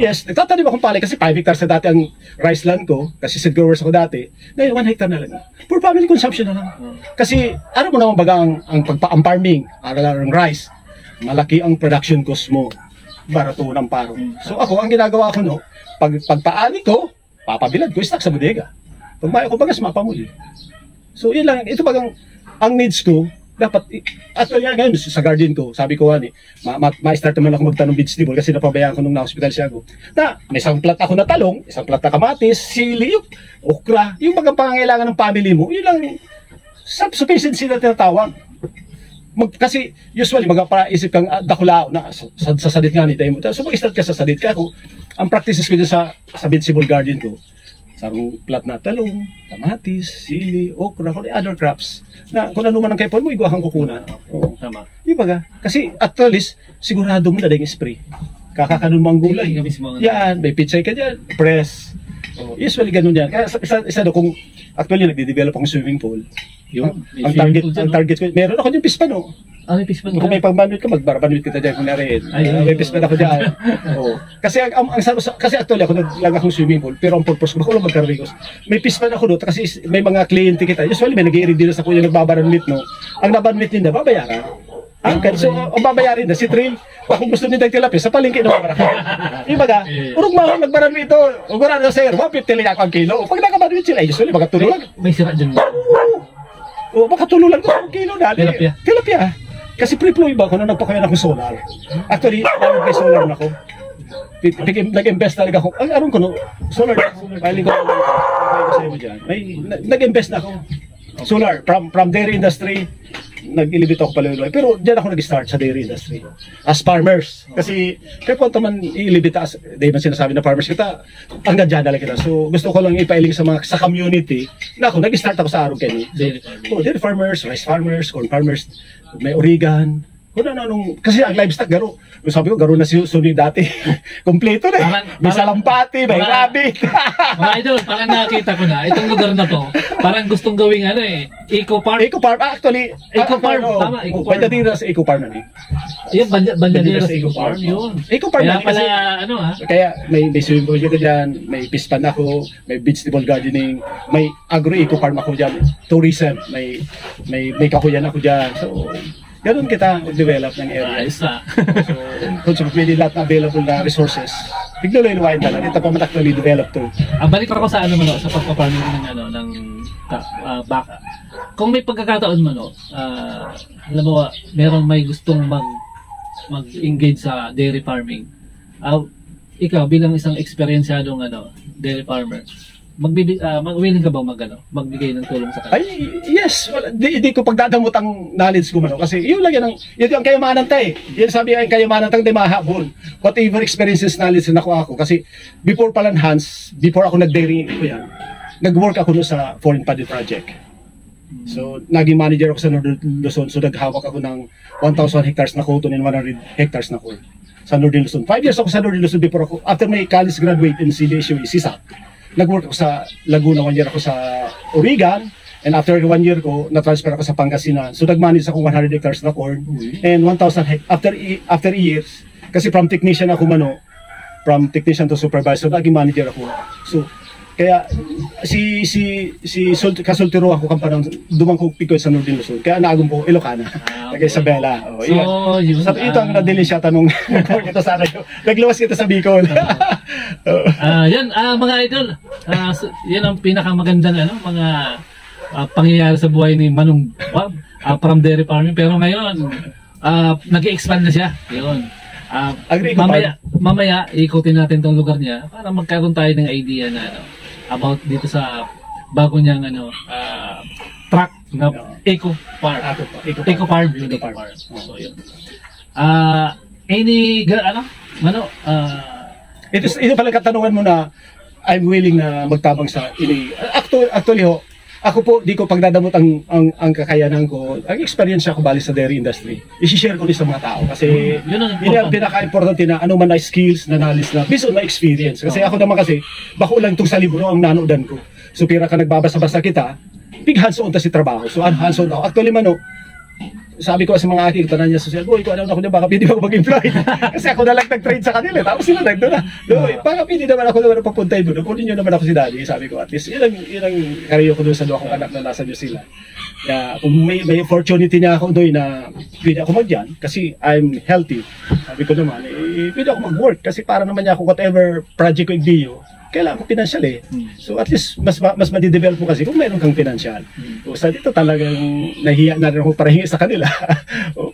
Yes, nagtatanim ako ng palay kasi 5 hectares na dati ang rice land ko, kasi seed growers ako dati. Ngayon 1 hectare na lang. For family consumption na lang. Kasi ano mo naman baga ang farming, ang rice, malaki ang production cost mo. Barato ng paro. So ako, ang ginagawa ko pagpaani ko, papabilad ko, stock sa bodega. Pag may ako bagas, mapamuli. So yun lang, ito bagang ang needs ko, dapat, actually ngayon sa garden ko, sabi ko ma-start naman ako magtanong vegetable kasi napabayaan ko nung na-hospital siya ako. May isang plat ako na talong, isang plat na kamatis, sili, okra, yung mga pangangailangan ng family mo, yun lang, self-sufficiency na tinatawag. Kasi usually magpapaisip kang dakulao na sa sadit nga ni tayo mo. So mag-start ka sa sadit. Kaya ako, ang practices ko dyan sa vegetable garden ko, sarong plat na talong, kamatis, sili, okra, other crops. Na kung ano man ang kaipon mo, iguahang kukunan. Oo. Tama. Ibaga. Kasi at least, sigurado mo na dahil spray. Kakakanon mo ang gulay. Yan, may pichay ka dyan, press. Usually ganun yan. Kaya isa kung actually nagde-develop akong swimming pool. Yung ang target ko, meron ako yung pispan may pispan kung may pang-bandwidth ka, magbar-bandwidth kita dyan kung narin. May pispan ako dyan. Kasi kasi actually ako naglaga akong swimming pool, pero ang purpose ko, bako lang magkarigos. May pispan ako doon kasi may mga kliyente kita. Usually may nag-i-read din sa kuya nagbabarandwidth, Ang nabandwidth nila, babayaran. So, ang babayarin na si Trill, kung gusto nila tilapia, sa palengke na mabaraka. Ibaga, urog mo nagbarandwidth ito. Ugura na sir, 150 lang ako ang kilo. Pag nakabandwidth sila, usually magkatulo lang. May sira dyan. Makatulo lang ko ang kilo na. Tilapia. Kasi pre-ploy ba ako na nagpakayan akong solar. Actually, may solar na ako. Nag-invest talaga ako. Ang aron ko solar. Piling ko sa iyo dyan. Nag-invest na ako. Solar. From dairy industry, nag-ilibit ako paluloy. Pero dyan ako nag-start sa dairy industry. As farmers. Kasi, kaya kung man ilibit, di man sinasabi na farmers kita, hanggang dyan na lang kita. So, gusto ko lang ipailing sa community na ako, nag-start ako sa araw kayo. Dairy farmers, rice farmers, corn farmers, may origan. Kung ano, kasi ang livestock, garo. Sabi ko, garo na si Suni dati. Kompleto na. May salampati, may rabbit. Mga idol, parang nakita ko na, itong lugar na to, parang gustong gawing eco park. Eco park, actually. Eco farm, tama, eco farm. Pwede sa eco farm na rin. Yun, Banyadera sa eco farm, yun. Eco farm na rin kasi, kaya may swimming pool dito dyan, may pispan ako, may vegetable gardening, may agro-eco farm ako dyan, tourism, may kakuyan ako dyan. So, ganun kita develop ng area. So, pwede lahat na available na resources. Bigla-luwain talaga. Ito pa man actually develop to. Balik ako sa sa pagpaparming ng baka. Kung may pagkakataon mo, alam mo, meron may gustong mag-engage sa dairy farming. Ikaw bilang isang eksperyensyadong dairy farmer, willing ka ba magbigay ng tulong sa kanila? Ay, yes. Di ko pagdadamot ang knowledge ko kasi yun lang yun ang kayamanan tayo. Yan sabi ang kayamanan tayo, di mahabol. Whatever experiences, knowledge na ako kasi before before ako nag-dairy ko yan, nag-work ako sa foreign paddy project. So, naging manager ako sa Northern Luzon. So, naghawak ako ng 1,000 hectares na cotton and 100 hectares na corn sa Northern Luzon. 5 years ako sa Northern Luzon before after my college graduate in CDSU, CSAC. Nag-work ako sa Laguna, 1 year ako sa Origan, and after 1 year ko, na-transfer ako sa Pangasinan. So nag-manage ako 100 hectares na corn, and 1,000 after years, kasi from technician ako from technician to supervisor, naging manager ako. So, kaya kasultiro ako kampanang dumang ko pikoy sa Northern Luzon. Kaya naagong po Ilocana. Okay. Isabela. So, ito ang nadili siya tanong ito sana yun. Nagluwas kita sa Bicol. Yan, mga idol. Yan ang pinakamagandang mga pangyayari sa buhay ni Manong Bob from dairy farming. Pero ngayon, nag-expand na siya. Yun. Mamaya ikutin natin tong lugar niya para magkaroon tayo ng idea na about dito sa bago niyang truck Na Eco Farm. Eco Farm. Eco Farm. So, yun. Ito pala katanungan mo na I'm willing na magtabang sa ini. Actually ho, ako po di ko pagdadamot ang kakayanan ko. Ang experience ko bali sa dairy industry. I-share ko din sa mga tao kasi yun ang pinaka-importante na ano man na skills, na knowledge na based on my experience. Kasi ako naman kasi bako lang itong sa libro ang nanodan ko. So pira ka nagbabasa-basa kita, big hands-on ta si trabaho. So hands-on ako. Actually man sabi ko sa mga aking tanan niya social, boy, kung ano ako na baka pwede ako mag-employ. Kasi ako na lang nag-trade sa kanila. Tapos sila nagdoon na. Boy, baka pwede naman ako naman papuntay doon. Kunin nyo naman ako si daddy. Sabi ko, at least, yun ang kariyo ko doon sa doon akong anak na nasa New Zealand. Kaya kung may opportunity niya ako doon na pwede ako magyan, kasi I'm healthy. Sabi ko naman, pwede ako mag-work. Kasi para naman niya ako whatever project ko i-video, kailangan ko financial eh. So at least mas madidevelop mo kasi kung mayroon kang financial. So sa dito talagang nahiya na rin ako para hingi sa kanila.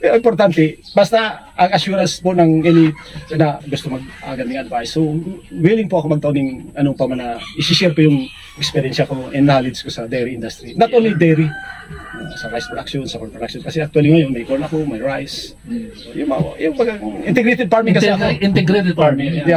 Pero importante, basta ang assurance po ng any na gusto mag-aganding advice. So willing po ako magtaon ng anong pa man na isi-share ko yung experience ko and knowledge ko sa dairy industry. Not only dairy, sa rice production, sa corn production. Kasi actually ngayon may corn ako, may rice. So, yung integrated farming kasi ako. Integrated farming. Hindi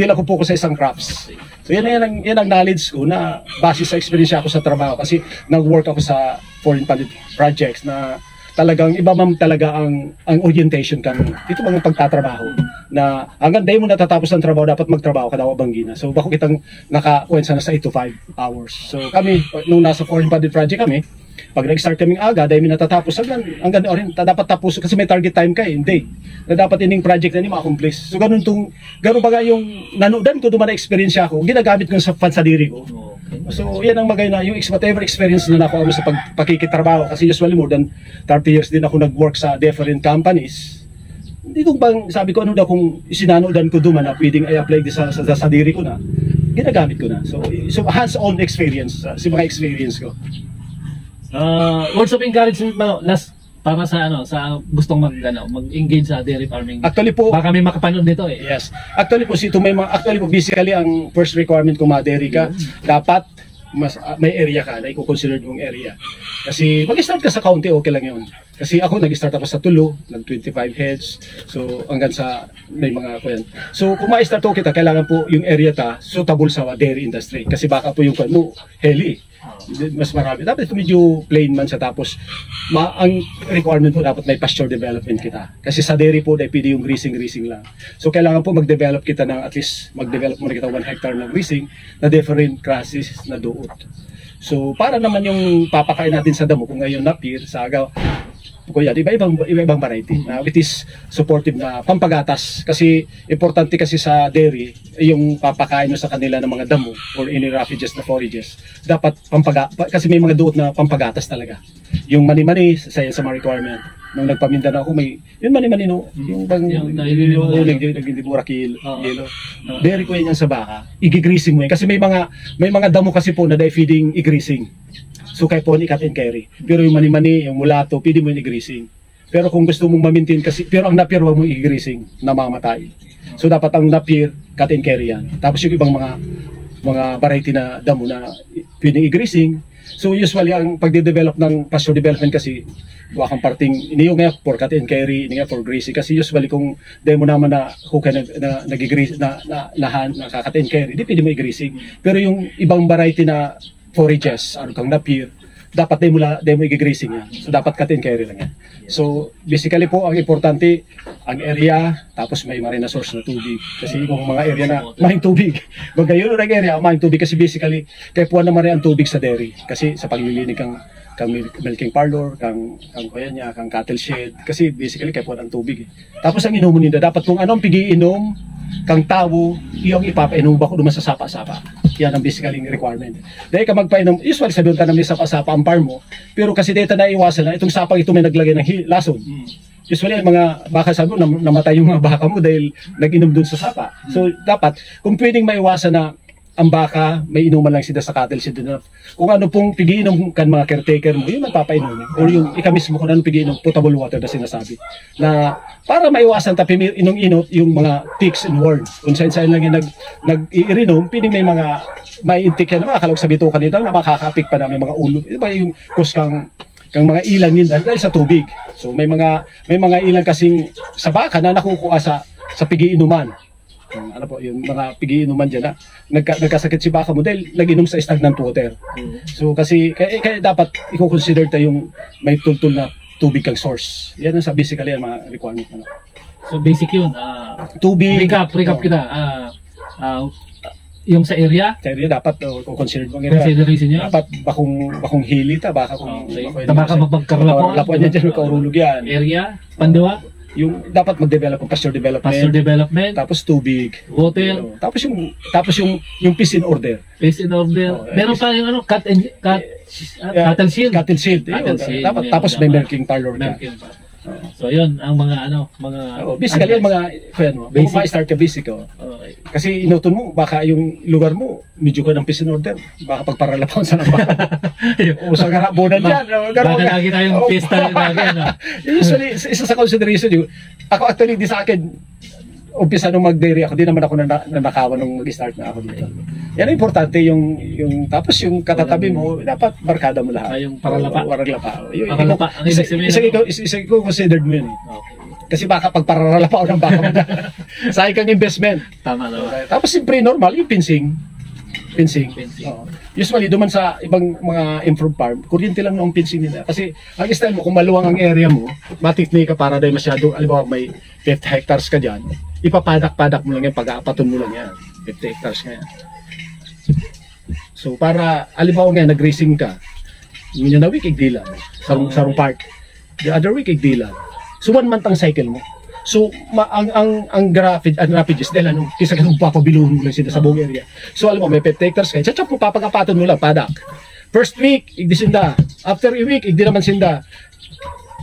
lang ako focus sa isang crops. So yan ang knowledge ko na base sa experience ko sa trabaho kasi nag-work ako sa foreign funded projects na talagang iba man talaga ang orientation kang ito mga pagtatrabaho na hanggang day mo natatapos ang trabaho dapat magtrabaho ka daw banggina. So bako kitang naka-kuwensa na sa 8 to 5 hours. So kami nung nasa foreign funded project kami, pag nag-start kaming aga, dahil natatapos hanggang orin, dapat tapos kasi may target time ka hindi. Na dapat ining project na ni ma-accomplish. So ganun baga yung nanodan ko duman na experience ako, ginagamit ko sa pansadiri ko. So yan ang magay na yung whatever experience na nakuha mo sa pagkikitrabaho kasi usually more than 30 years din ako nag-work sa different companies. Hindi kung bang sabi ko ano daw kung sinanodan ko duman na pwedeng i-apply sa diri ko na, ginagamit ko na. So hands-on experience, sa mga experience ko. Words of encouragement mo last para sa gustong mag-engage sa dairy farming. Actually po, baka may makapanood nito eh. Yes. Actually po basically ang first requirement kung ma-dairy ka, dapat may area ka na i-consider mong area. Kasi mag-start ka sa county, okay lang 'yun. Kasi ako nag-start ako sa Tulo, nag 25 heads. So hanggang sa may mga kuyan. So kung ma-start kita, kailangan po yung area ta suitable sa dairy industry kasi baka po yung heli. Mas marami. Dapat medyo plain man siya tapos ang requirement po dapat may pasture development kita. Kasi sa dairy po pwede yung grazing lang. So kailangan po mag-develop kita ng at least mag-develop muna kita 1 hectare ng grazing na different grasses na doot. So para naman yung papakain natin sa damo kung ngayon napir sa agaw kuya, iba-ibang variety na it is supportive na pampagatas kasi importante kasi sa dairy yung papakain mo sa kanila ng mga damo or any refuges na forages dapat kasi may mga duot na pampagatas talaga yung mani-mani sa mga requirement nung nagpamindan ako may yung mani-mani no yung bang yung nagdiburakil yellow dairy ko yan sa baka igigreasing mo yan kasi may mga damo kasi po na feeding igreasing. So kay po ni cut and carry. Pero yung mani-mani, yung mulato, pwede mo yung i-greasing. Pero kung gusto mong ma-maintain kasi, pero ang napier wag mo i-greasing, namamatay. So dapat ang napier, cut and carry yan. Tapos yung ibang mga variety na damo na pwedeng i-greasing. So usually ang pagde-develop ng pasture development kasi wakang parting iniyo nga for cut and carry, iniyo for greasing kasi usually kung demo naman na hukay na nag-grease na cut and carry, di pwede mo i-greasing. Pero yung ibang variety na forages, kang napier, dapat demo i-grazing yan. So dapat cut and carry lang yan. So basically po ang importante ang area tapos may marina source na tubig. Kasi kung mga area na mahing tubig, kung gayon ang area mahing tubig kasi basically kaya po naman rin ang tubig sa dairy. Kasi sa paglilinig kang milking parlor, kang cattle shed kasi basically kaya po ang tubig. Tapos ang inumo nila dapat kung anong pigi-inom kang tawo, iyong ipapainom ba ko duman sa sapa-sapa. Yan ang basically requirement. Dahil ka magpainom, usually sabihin ka namin sapa-sapa ang farm mo, pero kasi dito na iwasan na itong sapang ito may naglagay ng lason. Usually ang mga baka sabi mo, namatay yung mga baka mo dahil nag-inom dun sa sapa. So dapat, kung pwedeng maiwasan na ang baka, may inuman lang sila sa cattle shed na kung ano pong pigiinom kan mga caretaker mo, yun ang papainom. Or yung ika mismo kung ano pigiinom, potable water na sinasabi. Na para maiwasan tapi inong-inot yung mga ticks and worms. Kung saan lang yung nag-iinom, piling may mga may-intik yan na makakalog sa bitukan nito na makakapik pa na may mga ulo. Ito ba yung kuskang mga ilan nila dahil sa tubig. So may mga ilan kasing sa baka na nakukuha sa pigiinuman. Ano po, yung mga pigiinuman dyan na nagkasakit si baka mo dahil nag-inom sa stagnant water. So kasi kaya dapat i-consider tayo yung may tultul na tubig kang source. Yan ang sa basically ang mga requirement. Ano. So basic yun. Tubig. Recap kita. Yung sa area. Sa area dapat consider mo area. Consideration niya. Dapat bakong hili ta, baka kung baka magpagkarlapo. Lapuan yan dyan, magkaurulog yan. Area, pandawa. Yung dapat mag-develop ng pasture development, tapos tubig, water, tapos yung piece in order. Piece in order. Meron pa yung ano, cattle shield. Cattle shield. Dapat tapos may milking parlor ka. So yun ang mga basically yung mga basic start ka basic Okay. Kasi inuton mo baka yung lugar mo medyo ka ng piece in order, baka pagparalapawan sa nang baka. Usa ka bonan diyan. Baka lagi tayong pista lagi Usually isa sa consideration yung ako actually di sa akin umpisa nung mag-dairy ako, di naman ako nanakawan nung mag-start na ako dito. Yan ang importante yung tapos yung katatabi mo, dapat barkada mo lahat. Yung paralapa. Paralapa. Isa ko considered mo yun. Okay. Kasi baka pag paralapa o ng baka mo sayang kang investment. Tama naman. Tapos siyempre normal, yung fencing. Usually duman sa ibang mga improved farm, kuryente lang ng fencing nila. Kasi ang style mo, kung maluwang ang area mo, matikni ka para dahil masyado, alam may 50 hectares ka dyan, ipapadak-padak mo lang yan, pag-aapaton mo lang yan. 50 hectares nga yan. So para, alibaw nga, nag-racing ka, yun na week, igdilan. Sarong part. The other week, igdilan. So 1 month ang cycle mo. So ang rapid is dahil kisa ka papabiluhin mo lang sila sa buong area. So alam mo, may 50 hectares kayo, chachap mo, papag-apaton mo lang, padak. First week, igdi sinda. After a week, igdi naman sinda.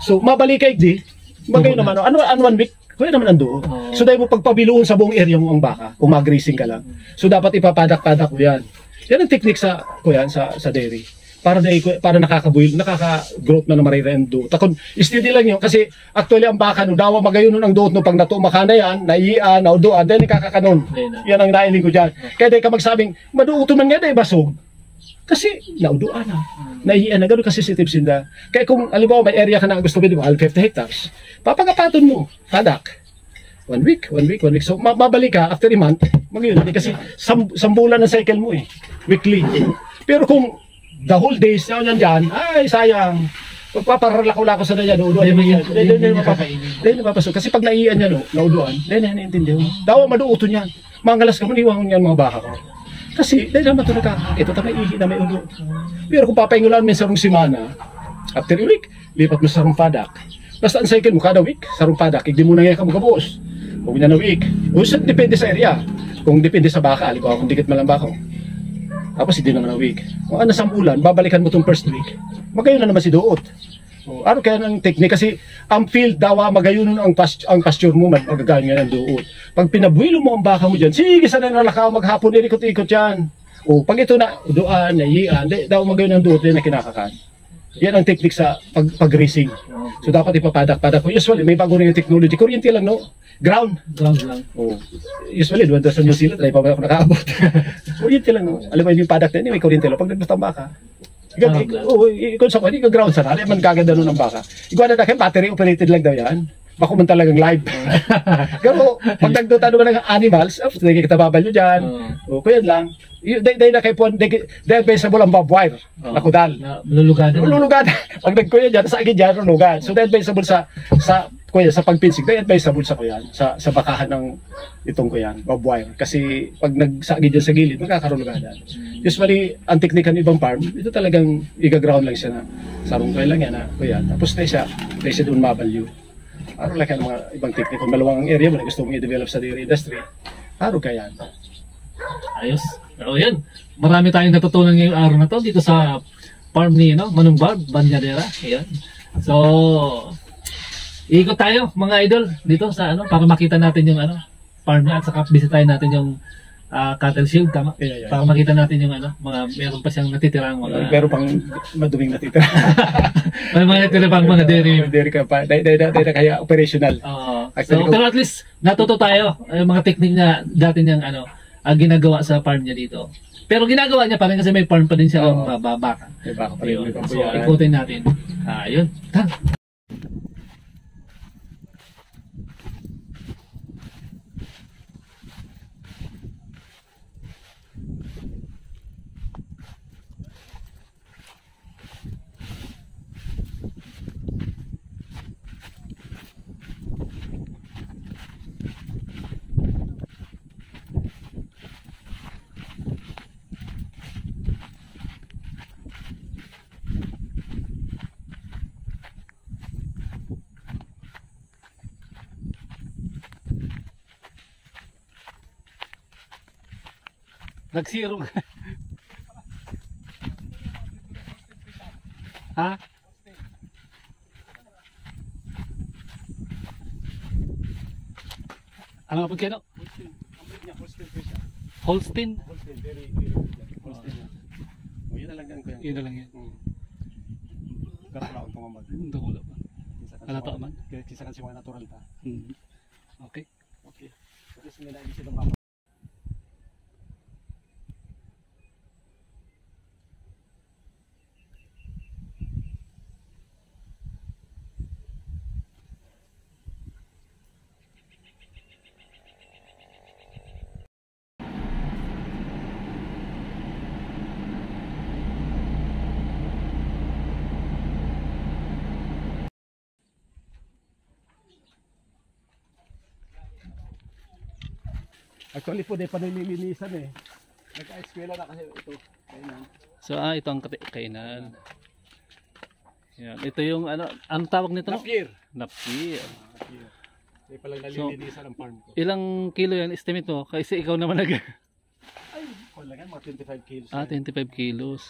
So mabalik ka igdi, magayon naman, ano 1 week, kaya naman ando. So dahil mo pagpabiluhin sa buong area mo ang baka, kung mag-racing ka lang. So dapat ipapadak-padak mo yan. Yan ang technique sa dairy. Para nakaka-growth na marirendo. Takon, steady lang yun. Kasi actually ang baka no, dawa magayon nun ang duot no, pag natumakan na yan, naiian, nauduan, dahil nakakakanon. Yan ang nailing ko dyan. Kaya dahil ka magsabing, maduuto man nga dahil basog. Kasi nauduan na. Naiian na, gano'n kasi sensitive sinda. Kaya kung, alimbawa, may area ka na gusto mo, 50 hectares, papagapaton mo, padak. 1 week. So, mabalik ka after a month, magayon. Kasi sambulan ng cycle mo weekly. Pero kung the whole days na dyan, ay sayang. Pagpaparalako-lako sa dyan, nauduan niya. Dahil napapasok. Kasi pag naiian niya, nauduan, dahil na naintindihan mo. Dawa maduuto niyan. Mangalas ka mo, niwangon niyan mga baka ko. Kasi dahil naman ito ito tamay ihi na may ulo. Pero kung papahingulan mo sarong simana, after a week, lipat mo sa sarong padak. Basta ang cycle mo, kada week, sarong padak. Hindi mo na nga kamukabos. Kung yan na week. Depende sa area. Kung depende sa baka, alibaw, kung dikit malang baka. Tapos hindi naman ang week. Kung ano sambulan, babalikan mo itong first week. Magayon na naman si Duot. Ano kaya ng technique? Kasi ang field dawa, magayon na ang pasture mo, magagaling nga ng Duot. Pag pinabuilo mo ang baka mo dyan, sige, sana nalakaw, maghapon, irikot-ikot yan. Pag ito na, uduan, naiian, daw magayon ng Duot, na kinakakan. Yan ang technique sa pag-racing. So dapat ipapadak-padak. Usually, may bago rin yung technology. Kuryente lang, no? Ground lang. Usually, doon sa New Zealand, ay pa ako nakaabot. Kuryente lang, no? Alam mo yung padak na yun, may kuryente lang. Pag nagbutang baka, ikon sa kanya, ground sa nalay, man kaganda nun ang baka. Ikaw na battery operated lang daw yan. Bako man talagang live. Pero, pag nagduta naman ng animals, hindi kita babal nyo dyan. Kaya lang. Dahil na kayo po, dahil basable ang barbwire, nakudal. Lulugad. Pag nagkuya dyan, sa akin dyan, lulugad. So, dahil basable sa pagpinsig, dahil basable sa kuyan, sa bakahan ng itong kuyan, barbwire. Kasi, pag nagsagi dyan sa gilid, magkakarulugadan. Usually, ang teknika ng ibang farm, ito talagang igaground lang siya na sarong kuya lang yan, kuyan. Tapos, tayo siya doon mabalyo. Araw lang yan mga ibang teknik. Kung malawang area mo na gusto mong i-develop sa dairy industry, araw ka yan. Ayos. O yan. Marami tayong natutunan ngayong araw na to dito sa farm ni Manong Barb, Banyadera. Ayan. So, ikot tayo mga idol dito sa para makita natin yung farm niya at saka bisitahin natin yung cattle shield, tama? Yeah. Para makita natin yung mga meron pa siyang natitirang mga Meron pang maduming natitira. may mga natitirang pang mga dairy. Dairy ka pa. Dahil kaya operational. So, pero at least natuto tayo yung mga technique na dati niyang ginagawa sa farm niya dito. Pero ginagawa niya pa rin kasi may farm pa din siya ng baka. May baka pa rin. So, ikutin natin. Yun. Nagsiro ka. Ha? Ano nga pagkano? Holstein? Holstein, very good. Holstein. Yun na lang yan ko yan. Yun na lang yan. Garap na akong tumamag. Hindi ko wala pa. Wala pa man? Kisa kasi mga natural ta. Okay. Okay. Kasi sinila hindi sila mama. Actually po, di pa nililinisan eh. Nagka-eskwela na kasi ito. Kainan. So, ito ang kainan. Yan. Ito yung, ano tawag nito? Napier. Napier. Di pa lang nalilinisan ang farm ko. Ilang kilo yan, estimate mo? Kasi ikaw naman Ay, kung lang yan, mga 25 kilos. 25 kilos.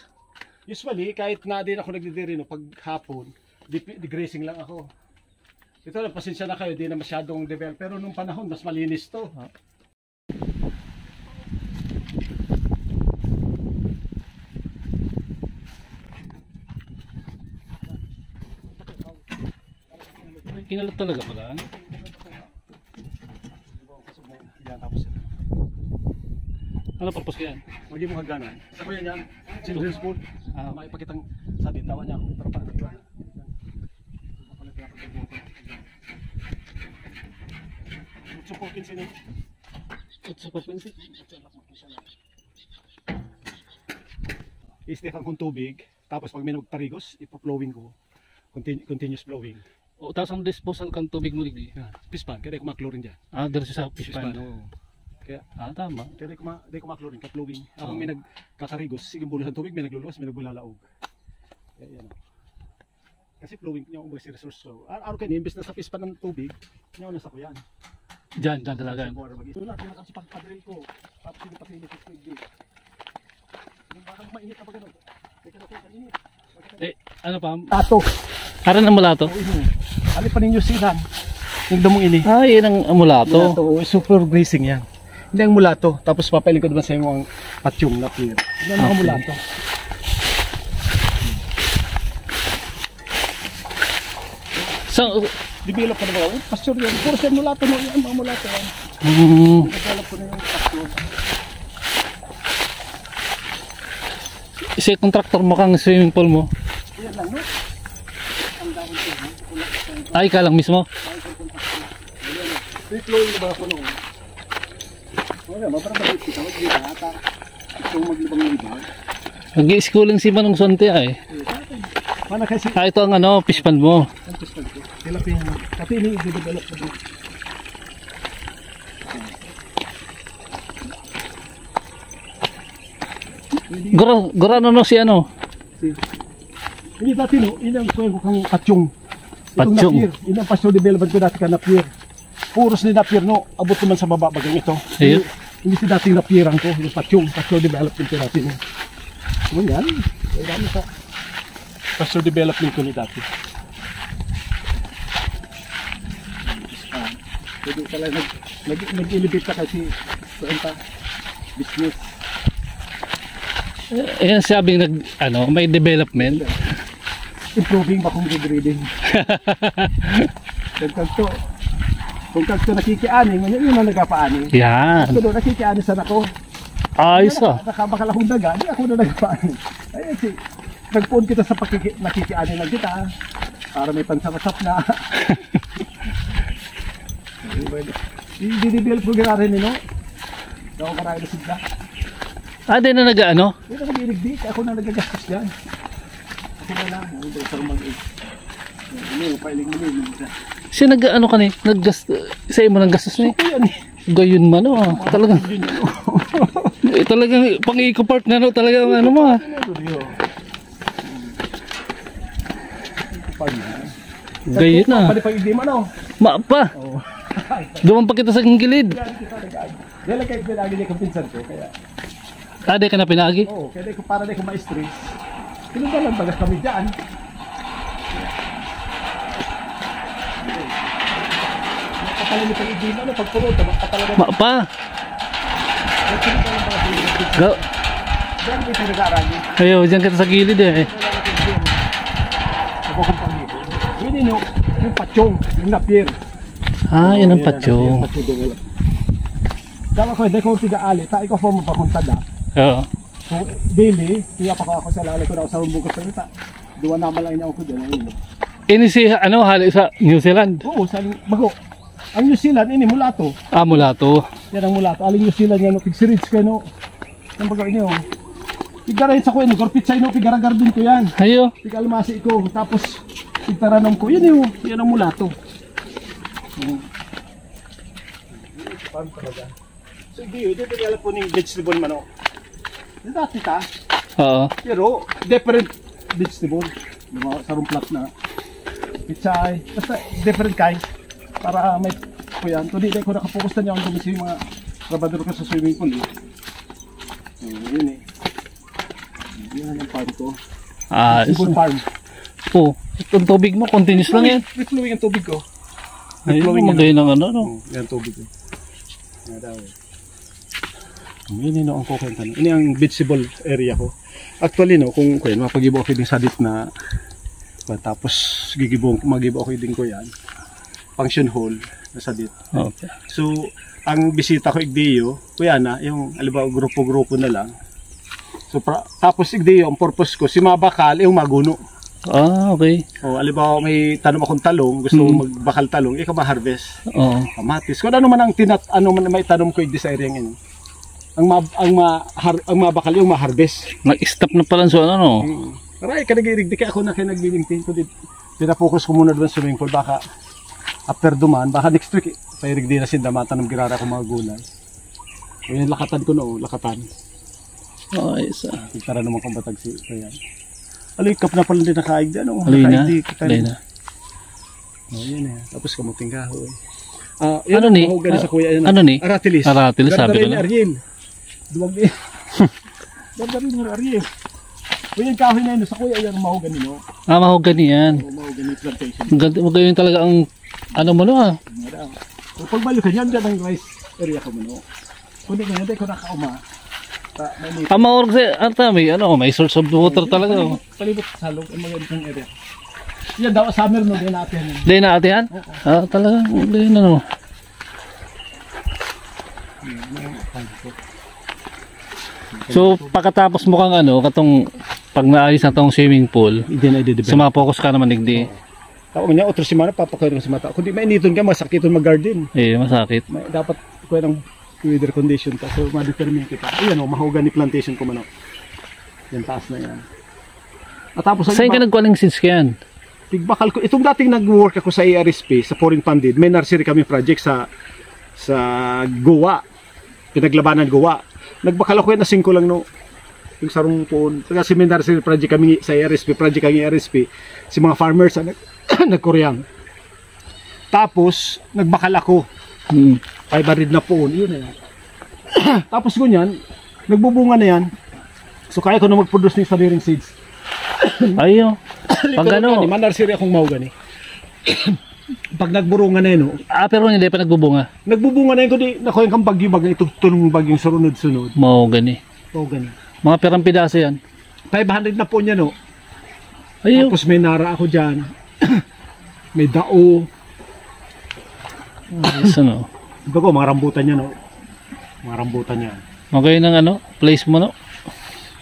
Usually, kahit na din ako nagdidiri, no, pag hapon, di-grazing lang ako. Ito lang, pasensya na kayo, di na masyadong develop. Pero nung panahon, mas malinis to. Kinalat talaga pala. Yan, tapos yan. Ano purpose ko yan? Huwag mo haganan. Sa ko yan yan, children's school. Makipagkitang sa tawa niya ako. Pero parang ito. Supportin sino? Supportin sino? I-stick kong tubig. Tapos pag may nagparigos, ipa-flowing ko. Continuous flowing. O, tapos ang disposal kang tubig mo ligdi? Pispan, kaya di ko maklorin dyan. Diretso sa pispan. Oo. Kaya, tama. kaya di ko maklorin, ka-flowing. Ako may nagkakarigos, sige bulos ng tubig, may nagluluwas, may nagbulalaog. Kaya yan. Kasi flowing niya ang basic resource. So, araw kayo, imbes na sa pispan ng tubig, niya nasa ko yan. Diyan talaga. Ito lang, kasi pag-padril ko, tapos hindi pati init yung tubig. Yung parang mainit na pag gano'n. Teka na tayo, init. Ano pa? Tato. Aran ang mulato? Alip pa ninyo silang. Yung damong ini. Yan ang mulato. Mulato, super grazing yan. Hindi ang mulato. Tapos papailin ko naman sa inyo ang patyong na pier. Yan ang mulato. So, develop ko na ba? Pasture yan. Puro siya mulato mo. Yan mga mulato yan. Develop ko na yung pasture. Isa yung tractor mo kang swimming pool mo? Yan lang, no? Ay, ka lang mismo? Free flowing na ba ako noon? Wala, maparang mabit kita. Wag dito ata. Gusto mo maglibang-libang. Nag-i-schooling si Manong Sonte ay. Mana kasi? Ito ang fish pond mo. Ang fish pond ko. Tilapia mo. Tapi ini i-develop ko dito. Gora no si ano? Ini dati no, ini ang kuya ko kang patyong. Patyong. Ini ang pasture development ko dati ka napier. Puros ni napier no, abot naman sa baba bagang ito. Ayun. Hindi si dating napieran ko, yung patyong, pasture development ko dati no. So yan, kaya sa pasture development ko ni dati. Pwede pala nag-elevate ka kasi kuwenta. business. Ayan sabing nag, ano, may development. Improving ba kung breeding? Kung kagto nakikianing, yun ang nagpapaani. Yan. Kung nakikianing sana ko. Ayos ah. Nakabakalakong daga, di ako na nagpapaani. Ayun si, nagpuon kita sa nakikianing lang kita. Para may pansarasap na. Di-develop ko ginari nino. Ako marami na sigla. Di na nag-ano? Di na nag-irigdik, ako na nagagastos yan. Ako na lang, ako na sarang mag-ig. Ano, pailing mo nyo. Siya nag-ano ka ni? Isa mo ng gastos ni? Yan eh. Gayon man o. Talagang, talagang pang-eco-park na no. Talagang ano mo ah. Gayon na. Pwede pag-igdi mo no? Maapa. Duman pa kita sa gilid. Dahil kayo pinagi niya kong pinsan ko, kaya... Di ka na pinagi? Oo, kaya ko para di ko ma-stress. Pinagalan bagas kami dyan. Makapala niyo pag-igdi mo, pagpurot, makapala niyo. Maapa. Diyan kita nag-aarali. Ayaw, dyan kita sa gilid eh. Ako kong pag-igdi. Yun yung patyong, yung napier. Yan ang patyong. Dama ko, hindi ko tiga-ali. Ta, ikaw po mapakunta da. Oo. So, daily, tiga pa ako sa lalay ko na sa bukas sa nita. Duwa naman lang niya ako dyan. Ini si, ano, hali sa New Zealand? Oo, sa bago. Ang New Zealand, ini mulato. Mulato. Yan ang mulato. Aling New Zealand yan, pig-series kayo, no? Ang bago niyo. Pig-garahin sa ko, gorpit sa ino, pig-garagardin ko yan. Ayo. Pig-almasi ko, tapos pig-taranong ko. Yan yun, yan ang mulato. Paano talaga? So, hindi alam po ng vegetable manok. Dati ta, Oo. pero different vegetable. Yung sarong plat na pichay, basta different kinds. Para may po yan. Kundi ko nakapokus na niya ang gumisi yung mga trabador ko sa swimming pool. Yun eh. Yan ang farm ko. Vegetable farm. Oo. Itong tubig mo, continuous lang yan. May flowing ang tubig ko. Ayun, magay ng ano, no? Yan tubig ko. Yan ang kukwenta. Ini ang vegetable area ko. Actually no, kung mapag-ibo ako din sa dit na tapos mag-ibo ako din ko yan. Function hall na sa dit. Okay. So, ang bisita ko igdiyo, kuya na, yung alibaw grupo-grupo na lang. So, tapos igdiyo, ang purpose ko, si mabakal, yung maguno. Okay. O, alibaw may tanom akong talong, gusto mo magbakal talong, ikaw ma-harvest. Oo. Kamatis. Kung ano man ang ano man may tanom ko igdi sa area ngayon. Ang mabakal yung ma-harvest. Nag-stop na pala so ano no? Aray, kanag-irigdi kaya ako na kayo naglilingting ko dito. Pinapokus ko muna doon sa swimming pool. Baka after duman, baka next week pairigdi na sinda matanong girara ko mga gulay. O yung lakatan ko noon, lakatan. Okay, isa. Tigtara naman kong batag si Ayan. Aloy, kap na pala din nakaig di. Ano? Aloy na? Aloy na. O yun eh. Tapos kamuting kahoy. Ano ni? Ano ni? Aratilis. Aratilis sabi ko na. Ariel. Duwag din. Dardarin mo Ariel. O yung kahoy na yun, sa kuya yan, mahogani no? Mahogani yan. Mahogani plantation. Magayon talaga ang, ano mo no So pagbayo ka dyan, dyan ang rice area ko mo no? Kundi nga, hindi ko nakauma. Maorg sa, may source of water talaga. Palibot sa salog, ang mga itong area. Yan daw, summer no, din natin. Din natin yan? Talaga, din ano. So, pagkatapos mo kang katong pag naayos na tong swimming pool, sumapokus ka naman digdi. Tao niya, otro semana papakaroon sa mata. Kundi mainiton ka, masakiton mag-garden. Masakit. Dapat kuya ng weather condition ka, so ma-determine kita. Ayan o, mahogany plantation ko man o. Yan, taas na yan. At tapos, saan ka nagkuha ng seeds ka yan? Tigbakal ko. Itong dating nag-work ako sa ARSP, sa foreign funded, may nursery kami project sa Goa. Pinaglabanan Goa. Nagbakal ako yan na 5 lang no. Yung sarong poon. Kasi may nursery project kami sa ARSP, project kami ARSP. Si mga farmers nagkoreang. Tapos, nagbakal ako. 500 na poon. Yun na yan. Tapos ganyan, nagbubunga na yan. So kaya ko na mag-produce ng sariling seeds. Ayo. Pag ano, man nursery akong mahogany. Pag nagburungan na yun, no, Pero hindi pa nagbubunga. nagbubunga na yun, kundi nakuha yung bagyo ito tulong bagyong sunod-sunod. Mo gani. O, ganun. Mga pirang pidaso yan. 500 na po niya, no? Ayun. Tapos may nara ako dyan. May dao. Ayos, ano. Iba ko, mga rambutan niya, no? Mga rambutan niya. Okay ng ano, place mo no.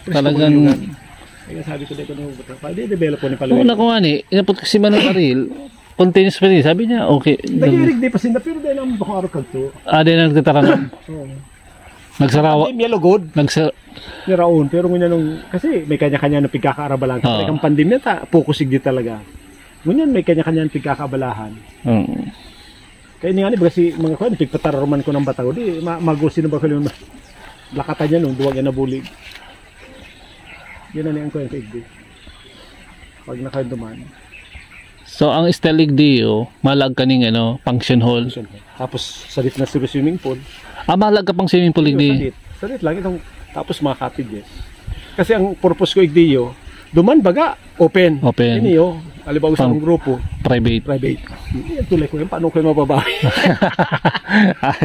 Talagang Kaya sabi ko dito na develop ko ni Oo Paluin. na ko ani, inapot ko si Manong Aril. Continuous pa rin. Sabi niya, okay. Nag-irig di pa sinda, pero dahil ang baka araw kagto. Di na nagtatarangan. Oo. Nagsarawa. Pandemya lugod. Nagsar... Ni Raon, pero ngunyan nung, kasi may kanya-kanya ng pagkakaarabalan. Kasi kang pandemya, focusig di talaga. Ngunyan may kanya-kanya ng pagkakabalahan. Kaya ni nga ni, kasi mga kuhan, pigpatararuman ko ng bataw. Di, magusin na ba ko yung lakatan niya nung duwag yan na bulig. Yun na niyang kuhan sa igdi. Pag nakaduman. So, ang Stellig Dio, malag ka ning ano, function hall. Tapos, salit na swimming pool. Malag ka pang swimming pool, Igdi. Salit lang itong, tapos mga cottages. Kasi ang purpose ko igdiyo, duman baga, open. Open. Ini yo, alibaw sa akong grupo, Private. Yan tulay ko yan, paano ko yung mababawi?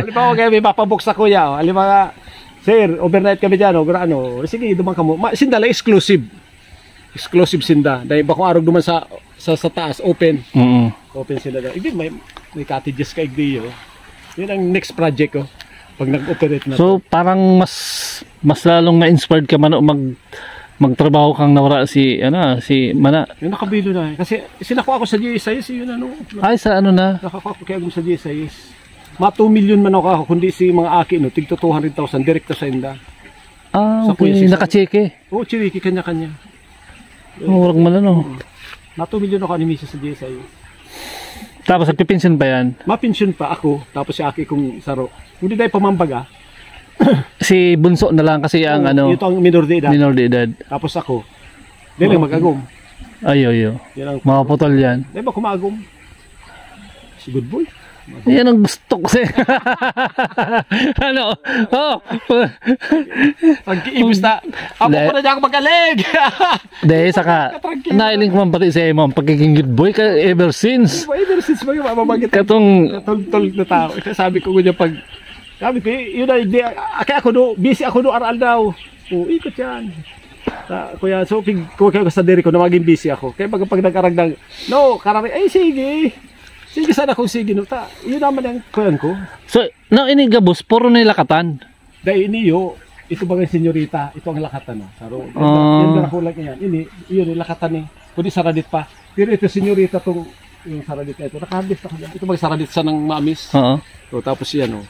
Alibaw kayo, may mapabox ako ya. Alibaw, sir, overnight kami dyan, o ano, sige, duman ka mo. Sinda lang, exclusive. Exclusive sinda. Dahil bakong araw duman sa taas, open. Open sila na. Hindi, may cottages ka igdiyo. Yun ang next project ko. Pag nag-operate na. So, parang mas lalong na-inspired ka man magtrabaho kang nawala si Mana. Yung nakabilo na eh. Kasi sinakuha ako sa GSIS, yun ano. Ay, sa ano na? Nakakuha ko kaya sa GSIS. Mga 2 million man ako, kundi si mga aki, no, tigto 200,000, direkto sa inda. Sa Okay. Quincy, Nakacheke. Oo, chiriki, kanya-kanya. Murag man ano. Mga 2 million ako animisa sa GSIS. Tapos nagpipinsin pa yan. Mapensyon pa ako, tapos si aki kong saro. Hindi dahil pamambaga. Si Bunso na lang kasi ang ano, Ito ang minor de edad. minor de edad. Tapos ako. Di lang mag-agom. Ayo. Yan ang, Mga putol yan. di ba kumagom? Si good boy. Yan ang gusto ko kasi. Ano? Oh. Ibig na, ako Dahil- ko na niya ako magaling. Dahil saka, nailing ko man pati sa mo ang pagiging good boy ka ever since. Ever since ba yung mamamagit Katong, tol na tao. Kaya sabi ko ganyan pag, sabi ko, yun na, hindi, kaya ako do, busy ako do aral daw. O, ikot yan. Kuya, so, kung kayo sa diri ko na maging busy ako. Kaya pag nag-aragdag, no, karami, ay sige. Sige sana kung sige, no, yun naman ang kuyan ko. so, na inigabos, puro nilakatan. Dahil iniyo, ito ba ang senyorita, ito ang lakatan, no? Saro, yan na kulang yan. Yun, lakatan eh. Kundi saradit pa. Pero ito, senyorita, tong, yung saradit na ito. Nakahardit ako dyan. Ito mag-saradit sa ng mamis. Oo. So, tapos yan, no.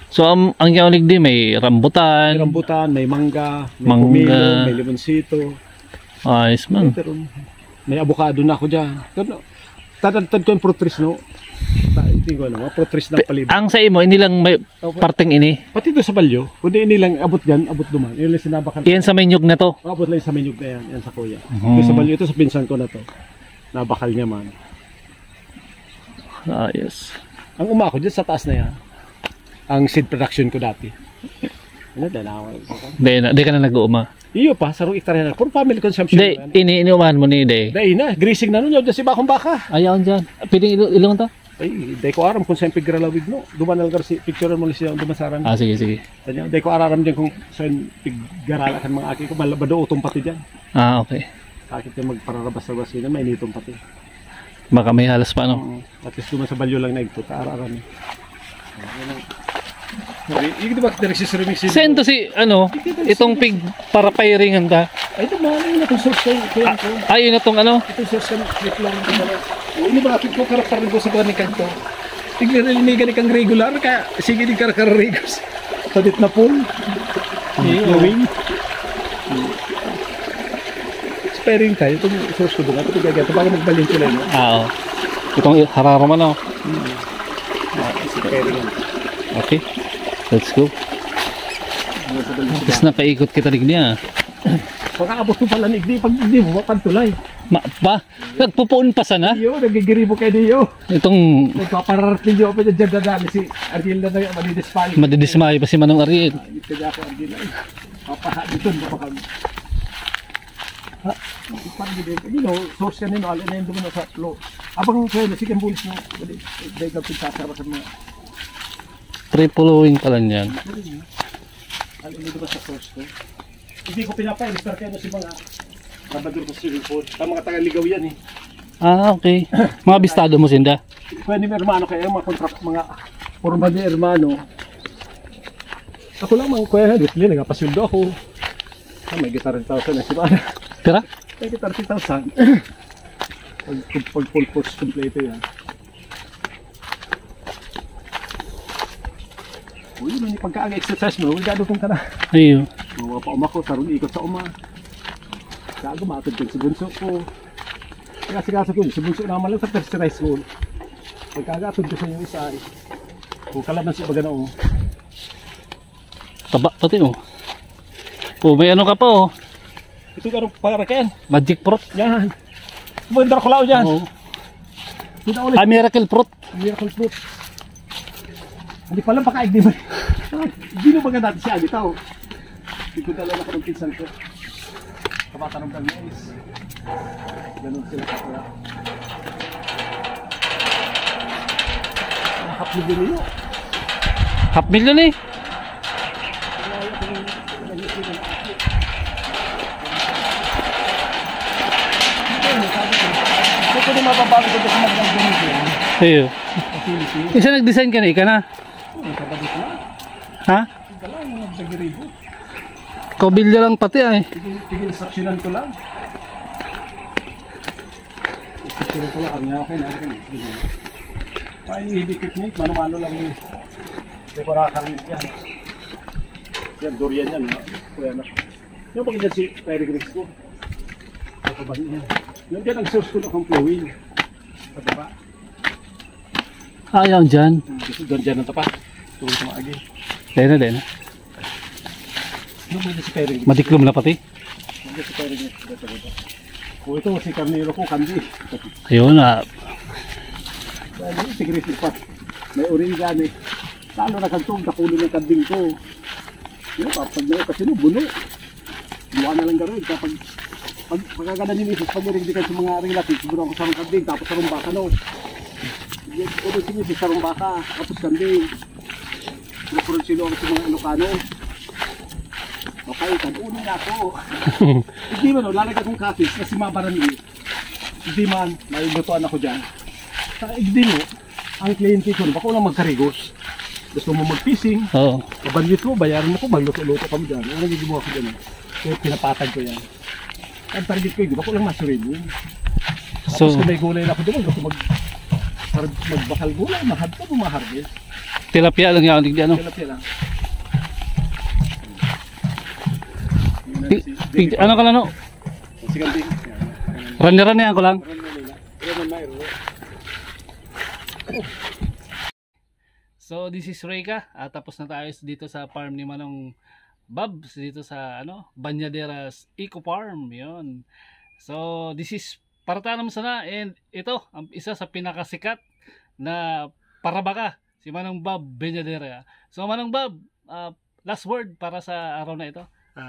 So, ang yaonig di, may rambutan. May rambutan, may mangga, may Mangga. pomelo, may limonsito. Ayos man. Pero may avocado na ako dyan. Pero, tatantad ko yung fruit trees, no? Hindi ko ano, fruit trees ng palibot. Ang sa imo, ini lang may parteng ini. Pati doon sa balyo, kundi ini lang abot dyan, abot duman. Yun lang sinabakan. Iyan sa menyug na to. Abot lang sa menyug na yan, yan sa kuya. Ito sa balyo, ito sa pinsan ko na to. Nabakal niya man. Ayos. Ang uma ko dyan sa taas na yan. Ang seed production ko dati. Ano, dalawa. Di ka na nag-uuma. Iyo pa, sarong hektarya na. For family consumption. Di, iniumahan mo ni Day. Dahil na, grising na nun yun. Dahil si bakong baka. Ayaw dyan. Pwedeng ilong ta? Ay, dahil ko aram kung saan pigralawig no. Dumanalgar si picture mo siya dumasaran. Sige. Dahil ko araram dyan kung saan pigralakan mga aki ko. Malabado utong pati dyan. Okay. Akit yung magpararabas-rabas yun. May initong pati. Baka may halas pa, no? At least duman sa balyo lang na ito. Araram. Yung diba nagsisuruming sila? Sento si, ano, itong pig para pairingan ta. Ay, ito mahal yun. Itong source ko. Ayun na tong ano. Itong source ko. Trip lang ito pala. Ini ba ko karakter ko sa buwan ni kanto. Tignan rin may kang regular kaya sige din karakter regos. Sadit na pool. Flowing. Sparing tayo. Itong source ko doon. Ito gagawin. Ito baka magbalin sila. No? Oo. Itong hararaman, no? Sparing. Okay. Let's go. Tapos nakaikot kita rin niya. Pagkaabot mo pala ni pag hindi mo mapantulay. Nagpupuon pa sana. Iyo, nagigiribo kayo niyo. Itong Nagpapararating niyo pa dyan dadali si Ariel na yung madidispayo. madidismay pa si Manong Ariel. Kaya ako Ariel ay. Papaha dito. Parang you know, source ka nino, alin na yun naman sa flow. Abang kayo, sige ang bulis mo. Dahil ka pinsasara sa mga... Pre-following pala niyan. Alin na naman sa source ko. Hindi ko pinapay-restart kayo si mga trabador ko swimming pool. Ang mga taga-ligaw yan eh. Ah, okay. Mga bistado mo, Sinda? Pwede may hermano kayo, mga contract, mga formal ni hermano. Ako lang mga kuya, display, nagpasildo ako. May guitar 10,000 na si Mana. Tira? May guitar 10,000. Pag full post complete yan. Uy, yun, pagka-exercise mo, gado kong ka na. Ayun. Mga pa-uma ko, sarong ikot sa uma. Gago, matod ko sa bunso ko. Kasi ko, sa bunso naman lang sa first high school. Pagkagatod ko sa yung isa ay. Kung kalaman si Baga na o. Taba pati oh. Oh, may ano ka pa oh. Ito ka rin para kayan. Magic fruit. Yan. Bundar ko lao dyan. Oh. Hindi ulit. Ah, miracle fruit. Miracle fruit. Hindi pala pakaig di ba? Hindi na baga dati siya. Bitaw. Hindi ko dalawa ko ng pinsan ko. Kabatanong kang guys. Ganun sila sa kuya. Half million nyo. Half million eh. Ito na mababago ko sa magandang ganito yan. Ayun. Isa nag-design ka na, ika na. Ha? Ika lang, nagdagiribo. Kabilya lang pati ay. Tigil instructionan ko lang. Instructionan ko lang, kami okay na. Ay, ibikit mo, mano-mano lang yun. Dekorakan yan. Yan, durian yan. Kuya na. Yung pag dyan si Perry Griggs ko. Ito ba niya? Yung dyan ang source ko na kong flowing. Sa baba. Ayaw dyan. Doon dyan ang tapa. Tuwing sa maagi. Dahil na. Yung pag dyan si Perry Griggs. Madiklom na pati. Yung dyan si Perry Griggs. O ito si Carnero ko, kandi. Ayun na. Ano, si Griffith pa. May origami. Lalo na kantong kakulo ng kanding ko. Yung kapag na kasi no, buno. Buwan na lang gano'n. Kapag pagkagana ni Mrs. pag narinig ka sa mga relatives, buno ako sa mga kanding, tapos sa rumbaka no. Ulo si Mrs. sa rumbaka, tapos kanding. Puro silo ako sa mga Ilocano. Okay, kanuno na ako. Hindi man, lalagay akong kapis kasi mabaran niyo. Hindi man, may lutuan ako dyan. Sa igdi mo, ang kliyente ko, baka lang magkarigos. Gusto mo mag-fishing, Oo. kabandit mo, bayaran mo ko, magluto-luto kami dyan. Ano nagiging mo ako dyan? Kaya pinapatag ko yan. Ang target ko, hindi baka lang masurin yun. Tapos kung may gulay na ako dyan, gusto magbakal gulay, mahad ka mo maharbis. Tilapia lang yan. Ano? Tilapia lang. Ano ka lang no? Siganding. Rani-rani ako lang. So this is Reyka. Tapos na tayo dito sa farm ni Manong Babs dito sa Banyaderas Eco Farm. 'Yon. So this is Paratanam Sana, and ito ang isa sa pinakasikat na parabaka, si Manong Bob Banyadera. So Manong Bob, last word para sa araw na ito.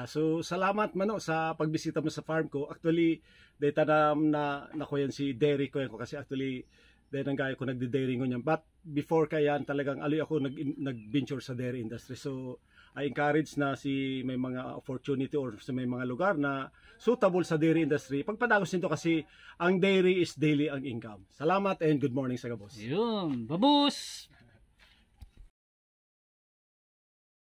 So salamat Mano sa pagbisita mo sa farm ko. Actually, data na kuyan si Derry ko yan ko kasi actually dahil ang gaya ko nagde-dairy ko niyan. But before kayan talagang ali ako nag-venture sa dairy industry. So I encourage na si may mga opportunity or sa may mga lugar na suitable sa dairy industry. Pagpadagos nito kasi ang dairy is daily ang income. Salamat and good morning sa kabos. Yun, babus!